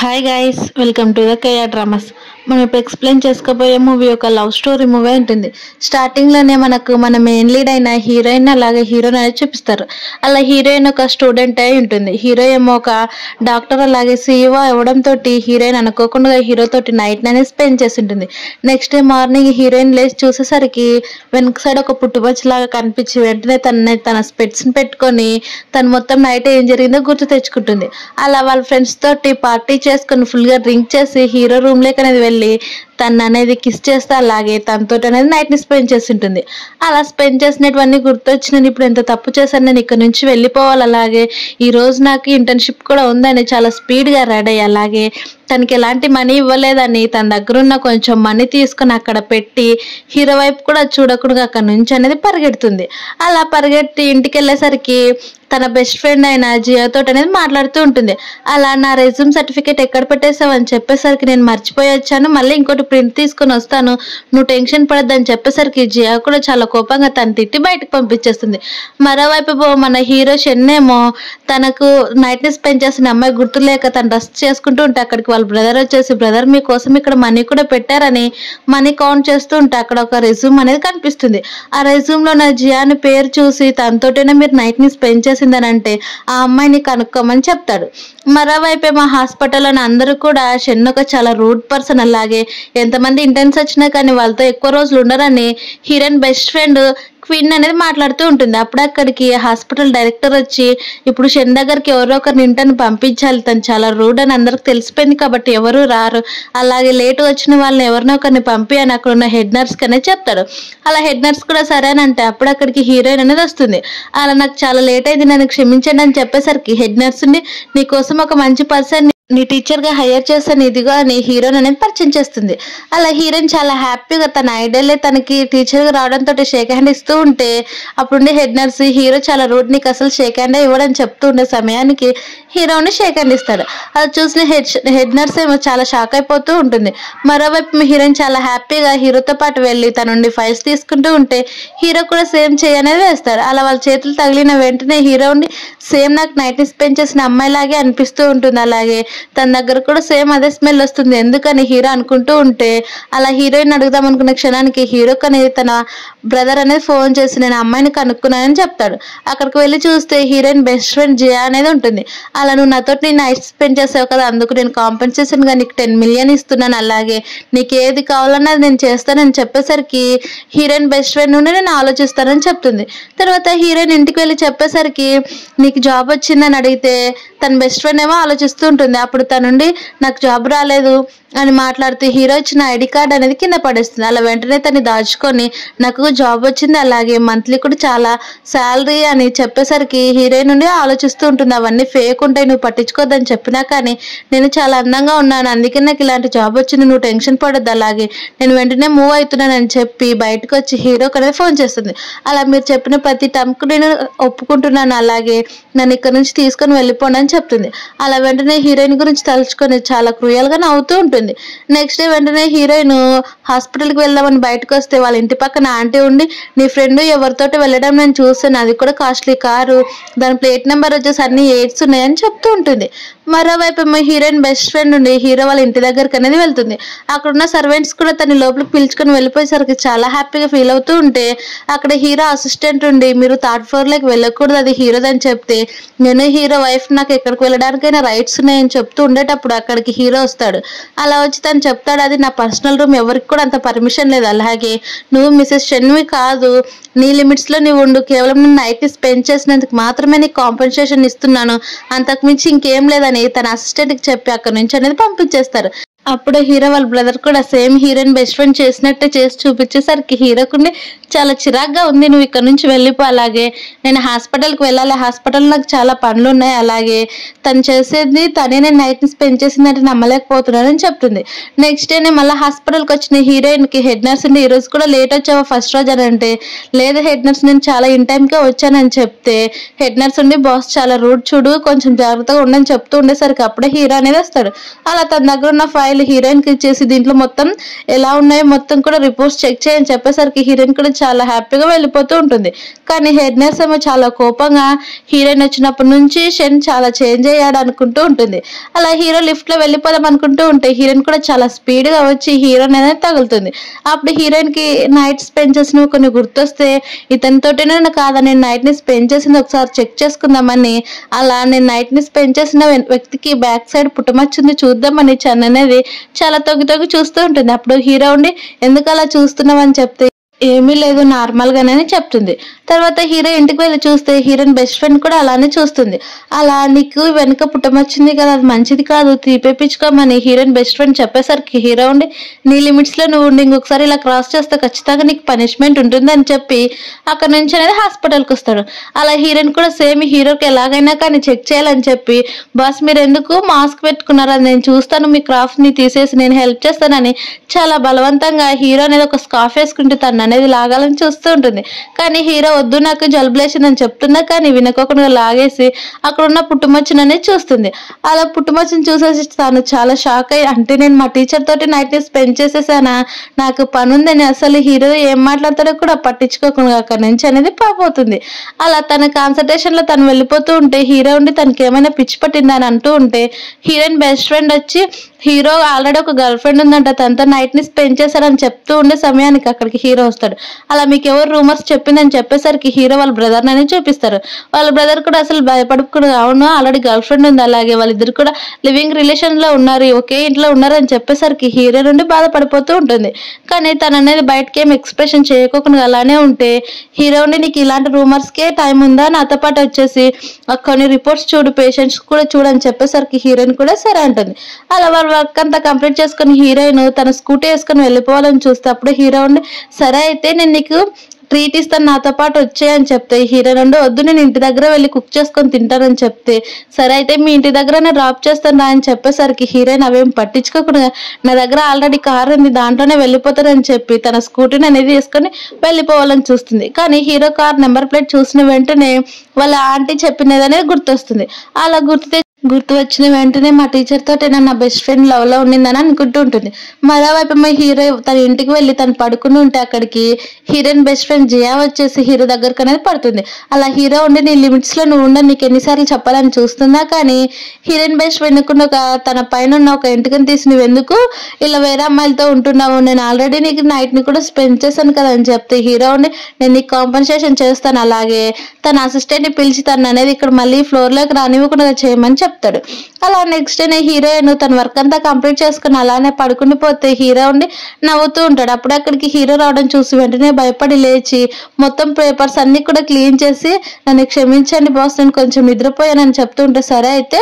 Hi guys, welcome to the KR dramas. మనం ఇప్పుడు explain చేసుకోబోయే మూవీ ఒక లవ్ స్టోరీ మూవీ ఉంటుంది. స్టార్టింగ్లోనే మన మెయిన్ లీడ్ అయిన హీరోయిన్ అలాగే హీరోయిన్ అనేది చూపిస్తారు. అలా హీరోయిన్ ఒక స్టూడెంట్ అయి ఉంటుంది. హీరో ఏమో ఒక డాక్టర్ అలాగే సీఈఓ అవ్వడంతో హీరోయిన్ అనుకోకుండా హీరో తోటి నైట్ అనేది స్పెండ్ చేసి ఉంటుంది. నెక్స్ట్ డే మార్నింగ్ హీరోయిన్ లేచి చూసేసరికి వెనక సైడ్ ఒక పుట్టుబచ్చు లాగా కనిపించి వెంటనే తన స్పెట్స్ పెట్టుకొని తను మొత్తం నైట్ ఏం జరిగిందో గుర్తు తెచ్చుకుంటుంది. అలా వాళ్ళ ఫ్రెండ్స్ తోటి పార్టీ చేసుకుని ఫుల్ గా డ్రింక్ చేసి హీరో రూమ్ లేక అనేది వెళ్ళి తను అనేది కిస్ చేస్తే అలాగే తనతో అనేది నైట్ ని స్పెండ్ చేసి ఉంటుంది. అలా స్పెండ్ చేసినటువన్నీ గుర్తొచ్చి నేను ఇప్పుడు ఎంత తప్పు చేశాను, నేను ఇక్కడ నుంచి వెళ్ళిపోవాలి, అలాగే ఈ రోజు నాకు ఇంటర్న్షిప్ కూడా ఉందని చాలా స్పీడ్ గా రెడీ అయ్యి అలాగే తనకి ఎలాంటి మనీ ఇవ్వలేదని తన దగ్గర ఉన్న కొంచెం మనీ తీసుకుని అక్కడ పెట్టి హీరో వైపు కూడా చూడకుండా అక్కడ నుంచి అనేది పరిగెడుతుంది. అలా పరిగెట్టి ఇంటికి వెళ్ళేసరికి తన బెస్ట్ ఫ్రెండ్ అయిన జియోతో అనేది మాట్లాడుతూ ఉంటుంది. అలా నా రెజ్యూమ్ సర్టిఫికేట్ ఎక్కడ పెట్టేసావు అని చెప్పేసరికి నేను మర్చిపోయి వచ్చాను, మళ్ళీ ఇంకోటి ప్రింట్ తీసుకొని వస్తాను, నువ్వు టెన్షన్ పడద్దని చెప్పేసరికి జియా కూడా చాలా కోపంగా తను తిట్టి బయటకు పంపించేస్తుంది. మరోవైపు మన హీరో షెన్నేమో తనకు నైట్ ని స్పెండ్ చేసిన అమ్మాయి గుర్తులేక తను రెస్ట్ చేసుకుంటూ ఉంటే అక్కడికి వాళ్ళ బ్రదర్ వచ్చేసి, బ్రదర్ మీకోసం ఇక్కడ మనీ కూడా పెట్టారని మనీ కౌంట్ చేస్తూ ఉంటే అక్కడ ఒక రెజ్యూమ్ అనేది కనిపిస్తుంది. ఆ రెజ్యూమ్ లో నా జియాని పేరు చూసి తనతోటైనా మీరు నైట్ ని స్పెండ్ చేసిందని అంటే ఆ అమ్మాయిని కనుక్కోమని చెప్తాడు. మరోవైపు మా హాస్పిటల్లో అందరూ కూడా షెన్ ఒక చాలా రూడ్ పర్సన్, అలాగే ఎంతమంది ఇంటర్న్స్ వచ్చినా కానీ వాళ్ళతో ఎక్కువ రోజులు ఉండరని హీరోయిన్ బెస్ట్ ఫ్రెండ్ క్వీన్ అనేది మాట్లాడుతూ ఉంటుంది. అప్పుడు అక్కడికి హాస్పిటల్ డైరెక్టర్ వచ్చి ఇప్పుడు షెన్ దగ్గరికి ఎవరో ఒకరిని ఇంటర్ని పంపించాలి, తను చాలా రూడ్ అని అందరికి తెలిసిపోయింది కాబట్టి ఎవరు రారు, అలాగే లేట్ వచ్చిన వాళ్ళని ఎవరినో ఒకరిని పంపి అని అక్కడ ఉన్న హెడ్ నర్స్ అనేది చెప్తాడు. అలా హెడ్ నర్స్ కూడా సరేనంటే అప్పుడు అక్కడికి హీరోయిన్ అనేది వస్తుంది. అలా నాకు చాలా లేట్ అయింది, నన్ను క్షమించండి అని చెప్పేసరికి హెడ్ నర్స్ ఉండి నీకోసం ఒక మంచి పర్సన్ నీ టీచర్ గా హైర్ చేస్తాను ఇదిగో అని హీరోయిన్ అనేది పరిచయం చేస్తుంది. అలా హీరోయిన్ చాలా హ్యాపీగా తన ఐడల్ తనకి టీచర్ గా రావడంతో షేక్ హ్యాండ్ ఇస్తూ ఉంటే అప్పుడుండే హెడ్ నర్స్ హీరో చాలా రూడ్, నీకు అసలు షేక్ హ్యాండ్ ఇవ్వడని చెప్తూ ఉండే సమయానికి హీరోని షేక్ హ్యాండ్ ఇస్తాడు. అది చూసిన హెడ్ నర్స్ ఏమో చాలా షాక్ అయిపోతూ ఉంటుంది. మరోవైపు హీరోయిన్ చాలా హ్యాపీగా హీరోతో పాటు వెళ్ళి తన నుండి ఫైల్స్ తీసుకుంటూ ఉంటే హీరో కూడా సేమ్ చేయనేది వేస్తాడు. అలా వాళ్ళ చేతులు తగిలిన వెంటనే హీరో ఉండి సేమ్ నాకు నైట్ ని స్పెండ్ చేసిన అమ్మాయిలాగే అనిపిస్తూ ఉంటుంది, అలాగే తన దగ్గర కూడా సేమ్ అదే స్మెల్ వస్తుంది ఎందుకని హీరో అనుకుంటూ ఉంటే అలా హీరోయిన్ అడుగుదాం అనుకున్న క్షణానికి హీరోకి అనేది తన బ్రదర్ అనేది ఫోన్ చేసి నేను అమ్మాయిని కనుక్కున్నానని చెప్తాడు. అక్కడికి వెళ్ళి చూస్తే హీరోయిన్ బెస్ట్ ఫ్రెండ్ జియా అనేది ఉంటుంది. అలా నువ్వు నాతో నైట్ స్పెండ్ చేసావు కదా, అందుకు నేను కాంపెన్సేషన్ గా నీకు 10 million ఇస్తున్నాను, అలాగే నీకు ఏది కావాలన్నది నేను చేస్తానని చెప్పేసరికి హీరోయిన్ బెస్ట్ ఫ్రెండ్ నుండి నేను ఆలోచిస్తానని చెప్తుంది. తర్వాత హీరోయిన్ ఇంటికి వెళ్ళి చెప్పేసరికి నీకు జాబ్ వచ్చిందని అడిగితే తన బెస్ట్ ఫ్రెండ్ ఏమో ఆలోచిస్తూ ఉంటుంది. అప్పుడు తన నుండి నాకు జాబ్ రాలేదు అని మాట్లాడుతూ హీరో ఇచ్చిన ఐడి కార్డ్ అనేది కింద పడేస్తుంది. అలా వెంటనే తను దాచుకొని నాకు జాబ్ వచ్చింది, అలాగే మంత్లీ కూడా చాలా శాలరీ అని చెప్పేసరికి హీరోయిన్ నుండి ఆలోచిస్తూ ఉంటుంది అవన్నీ ఫేక్ ఉంటాయి నువ్వు పట్టించుకోవద్దని చెప్పినా కానీ నేను చాలా అందంగా ఉన్నాను అందుకే నాకు ఇలాంటి జాబ్ వచ్చింది, నువ్వు టెన్షన్ పడొద్దు, అలాగే నేను వెంటనే మూవ్ అవుతున్నానని చెప్పి బయటకు వచ్చి హీరోకి అనేది ఫోన్ చేస్తుంది. అలా మీరు చెప్పిన ప్రతి టైంకు నేను ఒప్పుకుంటున్నాను, అలాగే నన్ను ఇక్కడ నుంచి తీసుకొని వెళ్ళిపోండి అని చెప్తుంది. అలా వెంటనే హీరోయిన్ గురించి తలుచుకొని చాలా క్రూయల్ గా నవ్వుతూ ఉంటుంది. నెక్స్ట్ డే వెంటనే హీరోయిన్ హాస్పిటల్ కి వెళ్దామని బయటకు వస్తే వాళ్ళ ఇంటి పక్కన ఆంటీ ఉండి నీ ఫ్రెండ్ ఎవరితోటి వెళ్ళడం నేను చూసాను, అది కూడా కాస్ట్లీ కారు, దాని ప్లేట్ నెంబర్ వచ్చేసి అన్ని 8s ఉన్నాయని చెప్తూ ఉంటుంది. మరోవైపు హీరోయిన్ బెస్ట్ ఫ్రెండ్ ఉండి హీరో వాళ్ళ ఇంటి దగ్గరికి అనేది వెళ్తుంది. అక్కడ ఉన్న సర్వెంట్స్ కూడా తన లోపలికి పిలుచుకొని వెళ్ళిపోయేసరికి చాలా హ్యాపీగా ఫీల్ అవుతూ ఉంటే అక్కడ హీరో అసిస్టెంట్ ఉండి మీరు 3rd floor లోకి వెళ్ళకూడదు, అది హీరోదని చెప్తే నేను హీరో వైఫ్ నాకు ఎక్కడికి వెళ్ళడానికైనా రైట్స్ ఉన్నాయని చెప్తూ ఉండేటప్పుడు అక్కడికి హీరో వస్తాడు. అలా వచ్చి తను చెప్తాడు అది నా పర్సనల్ రూమ్, ఎవరికి కూడా అంత పర్మిషన్ లేదు, అలాగే నువ్వు మిసెస్ షెన్వి కాదు, నీ లిమిట్స్ లో నువ్వు ఉండు, కేవలం నేను నైట్ ని స్పెండ్ చేసినందుకు మాత్రమే నీకు కాంపెన్సేషన్ ఇస్తున్నాను, అంతకు మించి ఇంకేం లేదని తన అసిస్టెంట్ కి చెప్పి అక్కడ నుంచి అనేది పంపించేస్తారు. అప్పుడు హీరో వాళ్ళ బ్రదర్ కూడా సేమ్ హీరోయిన్ బెస్ట్ ఫ్రెండ్ చేసినట్టే చేసి చూపించేసరికి హీరోకుండి చాలా చిరాగ్గా ఉంది, నువ్వు ఇక్కడ నుంచి వెళ్ళిపో, అలాగే నేను హాస్పిటల్కి వెళ్ళాలి, హాస్పిటల్ నాకు చాలా పనులు ఉన్నాయి, అలాగే తను చేసేది తనే నేను నైట్ ని స్పెండ్ చేసిందంటే నమ్మలేకపోతున్నానని చెప్తుంది. నెక్స్ట్ డేనే మళ్ళీ హాస్పిటల్కి వచ్చిన హీరోయిన్ కి హెడ్ నర్స్ ఉండి ఈ రోజు కూడా లేట్ వచ్చావా ఫస్ట్ రోజు అని అంటే లేదు హెడ్ నర్స్ నేను చాలా ఇన్ టైంకే వచ్చానని చెప్తే హెడ్ నర్స్ ఉండి బాస్ చాలా రూట్ చూడు కొంచెం జాగ్రత్తగా ఉండని చెప్తూ ఉండేసరికి అప్పుడే హీరో అనేది వస్తాడు. అలా తన దగ్గర ఉన్న ఫైల్ వెళ్ళి హీరోయిన్ కి ఇచ్చేసి దీంట్లో మొత్తం ఎలా ఉన్నాయో మొత్తం కూడా రిపోర్ట్స్ చెక్ చేయని చెప్పేసరికి హీరోయిన్ కూడా చాలా హ్యాపీగా వెళ్ళిపోతూ ఉంటుంది. కానీ హెడ్ నర్స్ ఏమో చాలా కోపంగా హీరోయిన్ వచ్చినప్పటి నుంచి షన్ చాలా చేంజ్ అయ్యాడు అనుకుంటూ ఉంటుంది. అలా హీరో లిఫ్ట్ లో వెళ్ళిపోదాం అనుకుంటూ ఉంటే హీరోయిన్ కూడా చాలా స్పీడ్ గా వచ్చి హీరోయిన్ అనేది తగులుతుంది. అప్పుడు హీరోయిన్ కి నైట్ స్పెండ్ చేసినవి కొన్ని గుర్తొస్తే ఇతనితోటేనే కాదా నేను నైట్ ని స్పెండ్ చేసింది ఒకసారి చెక్ చేసుకుందామని, అలా నేను నైట్ ని స్పెండ్ చేసిన వ్యక్తికి బ్యాక్ సైడ్ పుట్టుమచ్చింది చూద్దామని చన్ అనేది చాలా తొగి చూస్తూ ఉంటుంది. అప్పుడు హీరో ఉండి ఎందుకు అలా చూస్తున్నావని చెప్తే ఏమీ లేదు నార్మల్ గానే చెప్తుంది. తర్వాత హీరో ఇంటికి వెళ్ళి చూస్తే హీరోయిన్ బెస్ట్ ఫ్రెండ్ కూడా అలానే చూస్తుంది. అలా నీకు వెనుక పుట్టమొచ్చింది కదా అది మంచిది కాదు తీపేపించుకోమని హీరోయిన్ బెస్ట్ ఫ్రెండ్ చెప్పేసరికి హీరో ఉండి నీ లిమిట్స్ లో నువ్వు ఉండి ఇంకొకసారి ఇలా క్రాస్ చేస్తే ఖచ్చితంగా నీకు పనిష్మెంట్ ఉంటుంది అని చెప్పి అక్కడ నుంచి అనేది హాస్పిటల్కి వస్తాడు. అలా హీరోయిన్ కూడా సేమ్ హీరోకి ఎలాగైనా కానీ చెక్ చేయాలని చెప్పి బాస్ మీరు ఎందుకు మాస్క్ పెట్టుకున్నారా నేను చూస్తాను మీ క్రాఫ్ట్ ని తీసేసి నేను హెల్ప్ చేస్తానని చాలా బలవంతంగా హీరో అనేది ఒక స్కార్ఫ్ వేసుకుంటే తను అనేది లాగాలని చూస్తూ ఉంటుంది. కానీ హీరో వద్దు నాకు జలుబులేసిందని చెప్తున్నా కానీ వినకోకుండా లాగేసి అక్కడ ఉన్న పుట్టుమచ్చను అనేది చూస్తుంది. అలా పుట్టుమచ్చను చూసేసి తను చాలా షాక్ అయ్యి అంటే నేను మా టీచర్ తోటి నైట్ ని స్పెండ్ చేసేసానా నాకు పని ఉందని అసలు హీరో ఏం మాట్లాడతాడో కూడా పట్టించుకోకుండా అక్కడి నుంచి అనేది పాపోతుంది. అలా తన కాన్సన్ట్రేషన్ లో తను వెళ్ళిపోతూ ఉంటే హీరో ఉండి తనకి ఏమైనా పిచ్చి పట్టిందా అని అంటూ ఉంటే హీరోయిన్ బెస్ట్ ఫ్రెండ్ వచ్చి హీరో ఆల్రెడీ ఒక గర్ల్ ఫ్రెండ్ ఉందంట తనతో నైట్ ని స్పెండ్ చేశారని చెప్తూ ఉండే సమయానికి అక్కడికి హీరో వస్తాడు. అలా మీకు ఎవరు రూమర్స్ చెప్పిందని చెప్పేసరికి హీరో వాళ్ళ బ్రదర్ అనేది చూపిస్తారు. వాళ్ళ బ్రదర్ కూడా అసలు భయపడకుండా అవును ఆల్రెడీ గర్ల్ ఫ్రెండ్ ఉంది అలాగే వాళ్ళిద్దరు కూడా లివింగ్ రిలేషన్ లో ఉన్నారు ఒకే ఇంట్లో ఉన్నారని చెప్పేసరికి హీరో నుండి బాధపడిపోతూ ఉంటుంది. కానీ తను అనేది బయటకి ఏం ఎక్స్ప్రెషన్ చేయకోకుండా అలానే ఉంటే హీరో ఉండి నీకు ఇలాంటి రూమర్స్ కే టైం ఉందా నాతో పాటు వచ్చేసి కొన్ని రిపోర్ట్స్ చూడు పేషెంట్స్ కూడా చూడని చెప్పేసరికి హీరోయిన్ కూడా సరే అంటుంది. అలా వాళ్ళ వర్క్ అంతా కంప్లీట్ చేసుకుని హీరోయిన్ తన స్కూటీ వేసుకొని వెళ్ళిపోవాలని చూస్తే అప్పుడు హీరో ఉండి సరే అయితే నేను నీకు ట్రీట్ ఇస్తాను నాతో పాటు వచ్చాయని చెప్తే హీరోయిన్ నుండి వద్దు నేను ఇంటి దగ్గర వెళ్ళి కుక్ చేసుకొని తింటానని చెప్తే సరే అయితే మీ ఇంటి దగ్గరనే డ్రాప్ చేస్తాను రా అని చెప్పేసరికి హీరోయిన్ అవేం పట్టించుకోకుండా నా దగ్గర ఆల్రెడీ కార్ ఉంది దాంట్లోనే వెళ్ళిపోతారని చెప్పి తన స్కూటీని అనేది తీసుకొని వెళ్ళిపోవాలని చూస్తుంది. కానీ హీరో కార్ నెంబర్ ప్లేట్ చూసిన వెంటనే వాళ్ళ ఆంటీ చెప్పినది అనేది గుర్తొస్తుంది. అలా గుర్తు వచ్చిన వెంటనే మా టీచర్ తోటి నా బెస్ట్ ఫ్రెండ్ లవ్ లో ఉండిందని అనుకుంటూ ఉంటుంది. మరోవైపు మా హీరో తన ఇంటికి వెళ్ళి తను పడుకుని ఉంటే అక్కడికి హీరోయిన్ బెస్ట్ ఫ్రెండ్ జియా వచ్చేసి హీరో దగ్గరకు అనేది పడుతుంది. అలా హీరో ఉండి నీ లిమిట్స్ లో నువ్వు ఉండని నీకు ఎన్నిసార్లు చెప్పాలని చూస్తున్నా కానీ హీరోయిన్ బెస్ట్ ఫ్రెండ్ తన పైన ఉన్న ఒక ఇంటికని తీసి నువ్వు ఎందుకు ఇలా వేరే అమ్మాయిలతో ఉంటున్నావు నేను ఆల్రెడీ నీకు నైట్ ని కూడా స్పెండ్ చేశాను కదా అని చెప్తే హీరో ఉండి నేను నీకు కాంపన్సేషన్ చేస్తాను అలాగే తన అసిస్టెంట్ ని పిలిచి తను అనేది ఇక్కడ మళ్ళీ ఫ్లోర్ లోకి రానివ్వకుండా చేయమని చెప్తాడు. అలా నెక్స్ట్ డే హీరోయిన్ తన వర్క్ అంతా కంప్లీట్ చేసుకుని అలానే పడుకుని పోతే హీరో ఉండి నవ్వుతూ ఉంటాడు. అప్పుడు అక్కడికి హీరో రావడం చూసి వెంటనే భయపడి లేచి మొత్తం పేపర్స్ అన్ని కూడా క్లీన్ చేసి నన్ను క్షమించండి బాస్ నేను కొంచెం నిద్రపోయానని చెప్తూ ఉంటే సరే అయితే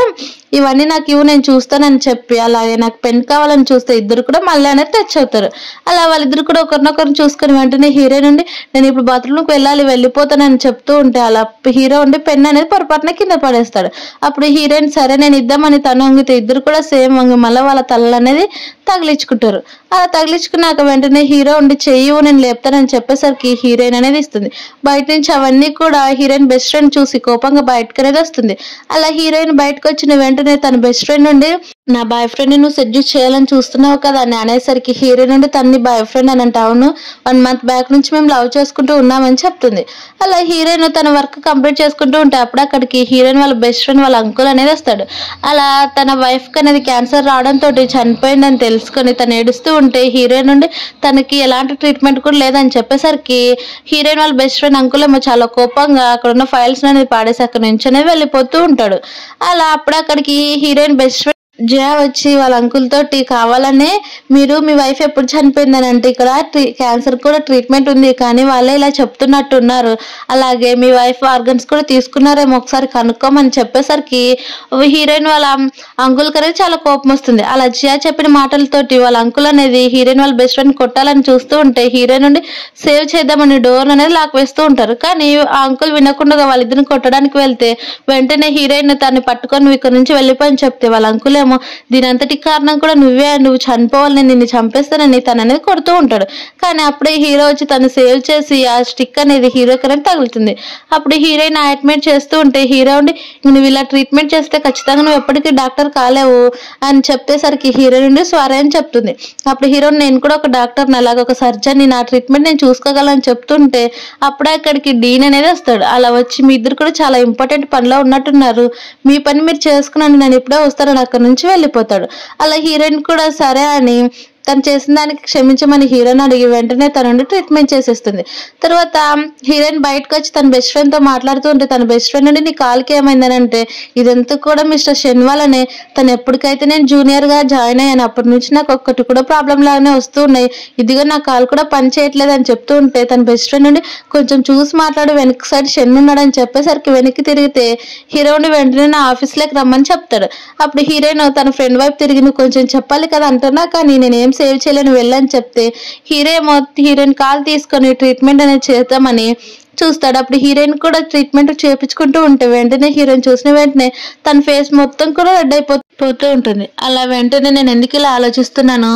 ఇవన్నీ నాకు ఇవ్వు నేను చూస్తానని చెప్పి అలాగే నాకు పెన్ కావాలని చూస్తే ఇద్దరు కూడా మళ్ళీ అనేది టచ్ అవుతారు. అలా వాళ్ళిద్దరు కూడా ఒకరినొకరిని చూసుకుని వెంటనే హీరోయిన్ నుండి నేను ఇప్పుడు బాత్రూమ్కి వెళ్ళిపోతానని చెప్తూ ఉంటే అలా హీరో ఉండి పెన్ అనేది పొరపాటున కింద పడేస్తాడు. అప్పుడు హీరోయిన్ సరే నేను ఇద్దామని తను వంగితే ఇద్దరు కూడా సేమ్ వంగి మళ్ళీ వాళ్ళ తలలు అనేది తగిలించుకుంటారు. అలా తగిలించుకున్నాక వెంటనే హీరో ఉండి చెయ్యి నేను లేపుతానని చెప్పేసరికి హీరోయిన్ అనేది ఇస్తుంది. బయట నుంచి అవన్నీ కూడా హీరోయిన్ బెస్ట్ ఫ్రెండ్ చూసి కోపంగా బయటకు అనేది వస్తుంది. అలా హీరోయిన్ బయటకు వచ్చిన వెంటనే తన బెస్ట్ ఫ్రెండ్ నుండి నా బాయ్ ఫ్రెండ్ నువ్వు సెడ్యూస్ చేయాలని చూస్తున్నావు కదా అని అనేసరికి హీరోయిన్ నుండి తన్ని బాయ్ ఫ్రెండ్ అని అంటే అవును 1 month బ్యాక్ నుంచి మేము లవ్ చేసుకుంటూ ఉన్నామని చెప్తుంది. అలా హీరోయిన్ తన వర్క్ కంప్లీట్ చేసుకుంటూ ఉంటే అప్పుడు అక్కడికి హీరోయిన్ వాళ్ళ బెస్ట్ ఫ్రెండ్ వాళ్ళ అంకుల్ అనేది వస్తాడు. అలా తన వైఫ్ కి అనేది క్యాన్సర్ రావడంతో చనిపోయిందని తెలుసుకొని తను ఏడుస్తూ ఉంటే హీరోయిన్ నుండి తనకి ఎలాంటి ట్రీట్మెంట్ కూడా లేదని చెప్పేసరికి హీరోయిన్ వాళ్ళ బెస్ట్ ఫ్రెండ్ అంకుల్ ఏమో చాలా కోపంగా అక్కడ ఉన్న ఫైల్స్ అనేది పాడేసి అక్కడి నుంచి అనేది వెళ్ళిపోతూ ఉంటాడు. అలా అప్పుడు అక్కడికి హీరోయిన్ బెస్ట్ ఫ్రెండ్ జయా వచ్చి వాళ్ళ అంకుల్ తోటి కావాలనే మీరు మీ వైఫ్ ఎప్పుడు చనిపోయిందని అంటే ఇక్కడ క్యాన్సర్ కూడా ట్రీట్మెంట్ ఉంది కానీ వాళ్ళే ఇలా చెప్తున్నట్టున్నారు అలాగే మీ వైఫ్ ఆర్గన్స్ కూడా తీసుకున్నారేమో ఒకసారి కనుక్కోమని చెప్పేసరికి హీరోయిన్ వాళ్ళ అంకుల్ అనేది చాలా కోపం వస్తుంది. అలా జయా చెప్పిన మాటలతోటి వాళ్ళ అంకుల్ అనేది హీరోయిన్ వాళ్ళ బెస్ట్ ఫ్రెండ్ కొట్టాలని చూస్తూ ఉంటే హీరోయిన్ నుండి సేవ్ చేద్దామని డోర్ అనేది లాక్ వేస్తూ ఉంటారు. కానీ ఆ అంకుల్ వినకుండా వాళ్ళిద్దరిని కొట్టడానికి వెళ్తే వెంటనే హీరోయిన్ తన్ని పట్టుకొని ఇక్కడ నుంచి వెళ్ళిపోయి చెప్తే వాళ్ళ అంకుల్ చనిపోయేమో, దీని అంతటి కారణం కూడా నువ్వే, నువ్వు చనిపోవాలి, నేను నిన్ను చంపేస్తానని తను అనేది కొడుతూ ఉంటాడు. కానీ అప్పుడే హీరో వచ్చి తను సేవ్ చేసి ఆ స్టిక్ అనేది హీరోకి అనేది తగులుతుంది. అప్పుడు హీరోయిన్ అడ్మిట్ చేస్తూ ఉంటే హీరో ఉండి నువ్వు ఇలా ట్రీట్మెంట్ చేస్తే ఖచ్చితంగా నువ్వు ఎప్పటికీ డాక్టర్ కాలేవు అని చెప్పేసరికి హీరో నుండి సారీ అని చెప్తుంది. అప్పుడు హీరో నేను కూడా ఒక డాక్టర్, అలాగే ఒక సర్జన్, నా ట్రీట్మెంట్ నేను చూసుకోగలను చెప్తుంటే అప్పుడే అక్కడికి డీన్ అనేది వస్తాడు. అలా వచ్చి మీ ఇద్దరు కూడా చాలా ఇంపార్టెంట్ పనిలో ఉన్నట్టున్నారు, మీ పని మీరు చేసుకున్నాను, నేను ఇప్పుడే వస్తానని అక్కడి నుంచి వెళ్ళిపోతాడు. అలా హీరోయిన్ కూడా సరే అని తను చేసిన దానికి క్షమించమని హీరోని అడిగి వెంటనే తన నుండి ట్రీట్మెంట్ చేసేస్తుంది. తర్వాత హీరోయిన్ బయటకు వచ్చి తన బెస్ట్ ఫ్రెండ్ తో మాట్లాడుతూ ఉంటే తన బెస్ట్ ఫ్రెండ్ నుండి నీ కాలుకి ఏమైందని అంటే ఇదంతా కూడా మిస్టర్ షెన్వాలనే, తను ఎప్పటికైతే నేను జూనియర్ గా జాయిన్ అయ్యాను అప్పటి నుంచి నాకు ఒక్కటి కూడా ప్రాబ్లం లాగానే వస్తూ ఉన్నాయి, ఇదిగో నా కాలు కూడా పని చేయట్లేదు అని చెప్తూ ఉంటే తన బెస్ట్ ఫ్రెండ్ నుండి కొంచెం చూసి మాట్లాడి వెనక్కి సైడ్ షెన్ ఉన్నాడని చెప్పేసరికి వెనక్కి తిరిగితే హీరోని వెంటనే నా ఆఫీస్ లోకి రమ్మని చెప్తాడు. అప్పుడు హీరోయిన్ తన ఫ్రెండ్ వైపు తిరిగి నువ్వు కొంచెం చెప్పాలి కదా అంటున్నా, కానీ నేనేం సేవ్ చేయలేను వెళ్ళని చెప్తే హీరోయిన్ కాల్ తీసుకొని ట్రీట్మెంట్ అనేది చేద్దామని చూస్తాడు. అప్పుడు హీరోయిన్ కూడా ట్రీట్మెంట్ చేయించుకుంటూ ఉంటే వెంటనే హీరోయిన్ చూసిన వెంటనే తన ఫేస్ మొత్తం కూడా రెడ్ అయిపోతూ ఉంటుంది. అలా వెంటనే నేను ఎందుకు ఇలా ఆలోచిస్తున్నాను,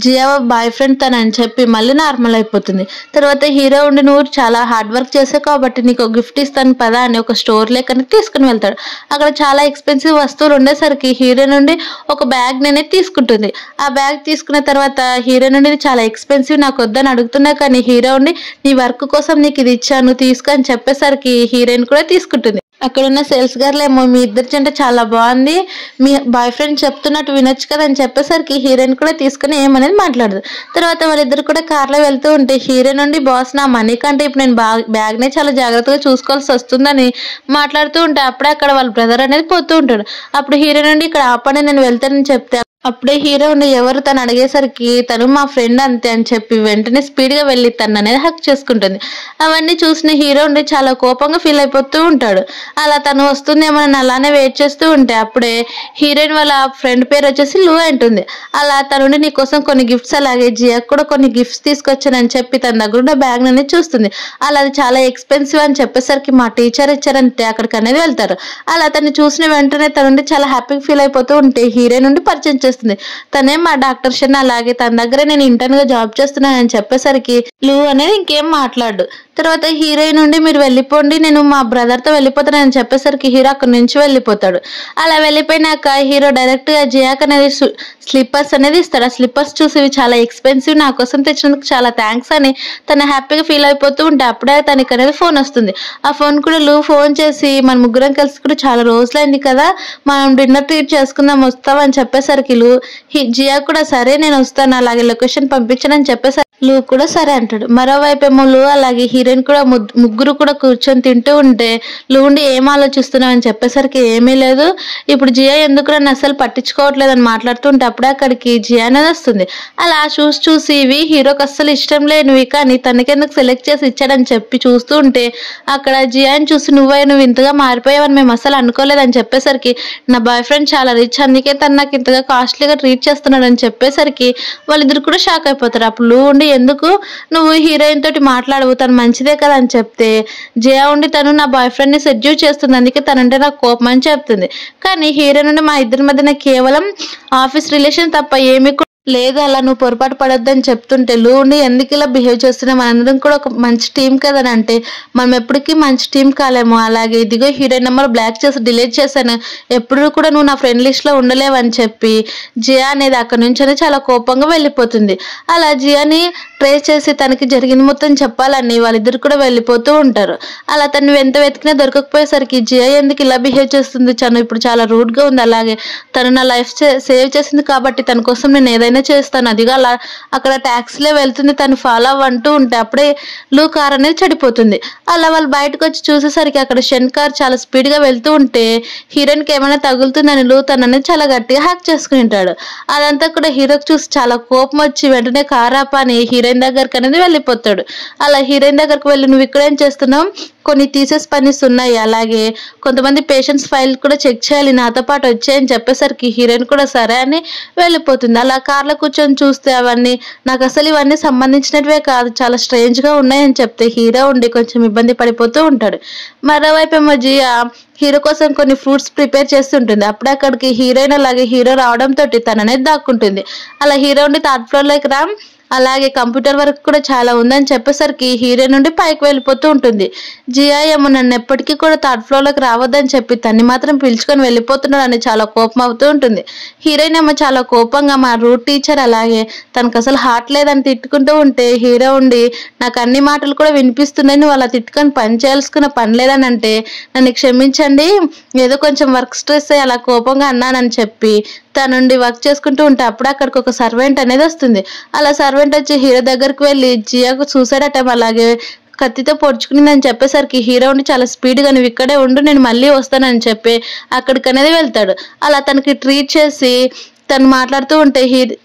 జియా బాయ్ ఫ్రెండ్ తనని చెప్పి మళ్ళీ నార్మల్ అయిపోతుంది. తర్వాత హీరో ఉండి నువ్వు చాలా హార్డ్ వర్క్ చేసావు కాబట్టి నీకు ఒక గిఫ్ట్ ఇస్తాను పదా అని ఒక స్టోర్ లేకని తీసుకుని వెళ్తాడు. అక్కడ చాలా ఎక్స్పెన్సివ్ వస్తువులు ఉండేసరికి హీరో నుండి ఒక బ్యాగ్ అనేది తీసుకుంటుంది. ఆ బ్యాగ్ తీసుకున్న తర్వాత హీరో నుండి చాలా ఎక్స్పెన్సివ్ నాకు వద్దని అడుగుతున్నా, కానీ హీరో ఉండి నీ వర్క్ కోసం నీకు ఇది ఇచ్చాను తీసుకొని చెప్పేసరికి హీరోయిన్ కూడా తీసుకుంటుంది. అక్కడ ఉన్న సేల్స్ గర్ల్ ఏమో మీ ఇద్దరి జంట చాలా బాగుంది, మీ బాయ్ ఫ్రెండ్ చెప్తున్నట్టు వినొచ్చు కదా అని చెప్పేసరికి హీరోయిన్ కూడా తీసుకుని ఏమనేది మాట్లాడదు. తర్వాత వాళ్ళిద్దరు కూడా కార్లో వెళ్తూ ఉంటే హీరో నుండి బాస్ నా మనీ కంటే ఇప్పుడు నేను బ్యాగ్ నే చాలా జాగ్రత్తగా చూసుకోవాల్సి వస్తుందని మాట్లాడుతూ ఉంటే అప్పుడే అక్కడ వాళ్ళ బ్రదర్ అనేది పోతూ ఉంటాడు. అప్పుడు హీరో నుండి ఇక్కడ ఆపండి నేను వెళ్తానని చెప్తే అప్పుడే హీరో ఉండి ఎవరు తను అడిగేసరికి తను మా ఫ్రెండ్ అంతే అని చెప్పి వెంటనే స్పీడ్ గా వెళ్ళి తను అనేది హక్ చేసుకుంటుంది. అవన్నీ చూసిన హీరో ఉండి చాలా కోపంగా ఫీల్ అయిపోతూ ఉంటాడు. అలా తను వస్తుందేమో అలానే వెయిట్ చేస్తూ ఉంటే అప్పుడే హీరోయిన్ వాళ్ళ ఫ్రెండ్ పేరు వచ్చేసి లూ అంటుంది. అలా తను నీకోసం కొన్ని గిఫ్ట్స్ అలాగే జియాకు కూడా కొన్ని గిఫ్ట్స్ తీసుకొచ్చానని చెప్పి తన దగ్గర ఉన్న బ్యాగ్ అనేది చూస్తుంది. అలా అది చాలా ఎక్స్పెన్సివ్ అని చెప్పేసరికి మా టీచర్ ఇచ్చారంటే అక్కడికి అనేది వెళ్తారు. అలా తను చూసిన వెంటనే తను చాలా హ్యాపీగా ఫీల్ అయిపోతూ ఉంటే హీరోయిన్ నుండి పరిచయం చేస్తుంది. తనే మా డాక్టర్ షన్, అలాగే తన దగ్గర నేను ఇంటర్న్ గా జాబ్ చేస్తున్నానని చెప్పేసరికి లూ అనేది ఇంకేం మాట్లాడు. తర్వాత హీరోయిన్ నుండి మీరు వెళ్ళిపోండి నేను మా బ్రదర్ తో వెళ్ళిపోతానని చెప్పేసరికి హీరో అక్కడి నుంచి వెళ్ళిపోతాడు. అలా వెళ్ళిపోయినాక హీరో డైరెక్ట్ గా జియాక్ అనేది స్లిప్పర్స్ అనేది ఇస్తాడు. ఆ స్లిప్పర్స్ చూసి ఇవి చాలా ఎక్స్పెన్సివ్, నా కోసం తెచ్చినందుకు చాలా థ్యాంక్స్ అని తను హ్యాపీగా ఫీల్ అయిపోతూ ఉంటే అప్పుడే తనకి అనేది ఫోన్ వస్తుంది. ఆ ఫోన్ కూడా లూ ఫోన్ చేసి మన ముగ్గురం కలిసి కూడా చాలా రోజులైంది కదా మనం డిన్నర్ ట్రీట్ చేసుకుందాం వస్తామని చెప్పేసరికి జియా కూడా సరే నేను వస్తాను అలాగే లొకేషన్ పంపించనని చెప్పేసరికి లూ కూడా సరే అంటాడు. మరోవైపు ఏమో లూ అలాగే హీరోయిన్ కూడా ముగ్గురు కూడా కూర్చొని తింటూ ఉంటే లూ ఉండి ఏం ఆలోచిస్తున్నావు అని చెప్పేసరికి ఏమీ లేదు, ఇప్పుడు జియా ఎందుకు నన్ను అసలు పట్టించుకోవట్లేదు అని మాట్లాడుతుంటే అప్పుడే అక్కడికి జియా అనేది వస్తుంది. అలా చూసి ఇవి హీరోకి అస్సలు ఇష్టం లేనివి కానీ తనకెందుకు సెలెక్ట్ చేసి ఇచ్చాడని చెప్పి చూస్తూ ఉంటే అక్కడ జియాని చూసి నువ్వు ఇంతగా మారిపోయావని మేము అసలు అనుకోలేదని చెప్పేసరికి నా బాయ్ ఫ్రెండ్ చాలా రిచ్ అందుకే తను నాకు ఇంతగా కాస్ట్లీగా ట్రీట్ చేస్తున్నాడు అని చెప్పేసరికి వాళ్ళిద్దరు కూడా షాక్ అయిపోతారు. అప్పుడు లూ ఉండి ఎందుకు నువ్వు హీరోయిన్ తోటి మాట్లాడవు తను మంచిదే కదా అని చెప్తే జియా ఉండి తను నా బాయ్ ఫ్రెండ్ ని సెడ్యూస్ చేస్తుంది అందుకే తనంటే నాకు కోపం అని చెప్తుంది. కానీ హీరో నుండి మా ఇద్దరి మధ్యన కేవలం ఆఫీస్ రిలేషన్ తప్ప ఏమి లేదు, అలా నువ్వు పొరపాటు పడొద్దని చెప్తుంటే లూ ఉండి ఎందుకు ఇలా బిహేవ్ చేస్తున్నాం, మనందరం కూడా ఒక మంచి టీం కదని అంటే మనం ఎప్పటికీ మంచి టీం కాలేము, అలాగే ఇదిగో హీరోయిన్ నెంబర్ బ్లాక్ చేసి డిలీట్ చేశాను, ఎప్పుడు కూడా నువ్వు నా ఫ్రెండ్ లిస్ట్ లో ఉండలేవని చెప్పి జియా అనేది అక్కడి నుంచి అనేది చాలా కోపంగా వెళ్ళిపోతుంది. అలా జియాని ట్రేస్ చేసి తనకి జరిగింది మొత్తం చెప్పాలని వాళ్ళిద్దరు కూడా వెళ్ళిపోతూ ఉంటారు. అలా తను ఎంత వెతికినా దొరకకపోయేసరికి జియా ఎందుకు ఇలా బిహేవ్ చేస్తుంది, తను ఇప్పుడు చాలా రూడ్ గా ఉంది, అలాగే తను నా లైఫ్ సేవ్ చేసింది కాబట్టి తన కోసం నేను ఏదైనా చేస్తాను, అదిగా అలా అక్కడ ట్యాక్సీలో వెళ్తుంది తను ఫాలో అవ్వంటూ ఉంటే అప్పుడే లూ కార్ అనేది చెడిపోతుంది. అలా వాళ్ళు బయటకు వచ్చి చూసేసరికి అక్కడ షెన్ కార్ చాలా స్పీడ్ గా వెళ్తూ ఉంటే హీరోయిన్ కి ఏమైనా తగులుతుందని లూ తను అనేది చాలా గట్టిగా హ్యాక్ చేసుకుని ఉంటాడు. అదంతా కూడా హీరోకి చూసి చాలా కోపం వచ్చి వెంటనే కార్ ఆపని హీరోయిన్ దగ్గరికి అనేది వెళ్ళిపోతాడు. అలా హీరోయిన్ దగ్గరకు వెళ్ళి నువ్వు ఇక్కడేం చేస్తున్నావు, కొన్ని తీసేసి పనిస్ ఉన్నాయి, అలాగే కొంతమంది పేషెంట్స్ ఫైల్ కూడా చెక్ చేయాలి, నాతో పాటు వచ్చాయని చెప్పేసరికి హీరోయిన్ కూడా సరే అని వెళ్ళిపోతుంది. అలా కార్లో కూర్చొని చూస్తే అవన్నీ నాకు అసలు ఇవన్నీ సంబంధించినవే కాదు, చాలా స్ట్రేంజ్ గా ఉన్నాయని చెప్తే హీరో ఉండి కొంచెం ఇబ్బంది పడిపోతూ ఉంటాడు. మరోవైపు ఏమో జియా హీరో కోసం కొన్ని ఫ్రూట్స్ ప్రిపేర్ చేస్తుంటుంది. అప్పుడు అక్కడికి హీరోయిన్ అలాగే హీరో రావడంతో తననేది దాక్కుంటుంది. అలా హీరో ఉండి థర్డ్ ఫ్లోర్ లోకి రా, అలాగే కంప్యూటర్ వర్క్ కూడా చాలా ఉందని చెప్పేసరికి హీరోయిన్ నుండి పైకి వెళ్ళిపోతూ ఉంటుంది. జియా ఏమో నన్ను ఎప్పటికీ కూడా థర్డ్ ఫ్లోర్ లోకి రావద్దని చెప్పి తన్ని మాత్రం పిలుచుకొని వెళ్ళిపోతున్నాడని చాలా కోపం అవుతూ ఉంటుంది. హీరోయిన్ ఏమో చాలా కోపంగా మా రూట్ టీచర్ అలాగే తనకు అసలు హార్ట్ లేదని తిట్టుకుంటూ ఉంటే హీరో ఉండి నాకు అన్ని మాటలు కూడా వినిపిస్తున్నాయి, వాళ్ళ తిట్టుకొని పని చేయాల్సుకున్న పని లేదని అంటే నన్ను క్షమించండి, ఏదో కొంచెం వర్క్ స్ట్రెస్ అయ్యి అలా కోపంగా అన్నానని చెప్పి తన నుండి వర్క్ చేసుకుంటూ ఉంటే అప్పుడు అక్కడికి ఒక సర్వెంట్ అనేది వస్తుంది. అలా సర్వెంట్ వచ్చి హీరో దగ్గరికి వెళ్ళి జియాకు సూసైడ్ అటెంప్ట్ అలాగే కత్తితో పొడుచుకునిందని చెప్పేసరికి హీరో ఉండి చాలా స్పీడ్గా నువ్వు ఇక్కడే ఉండు నేను మళ్ళీ వస్తానని చెప్పి అక్కడికి అనేది వెళ్తాడు. అలా తనకి ట్రీట్ చేసి తను మాట్లాడుతూ ఉంటే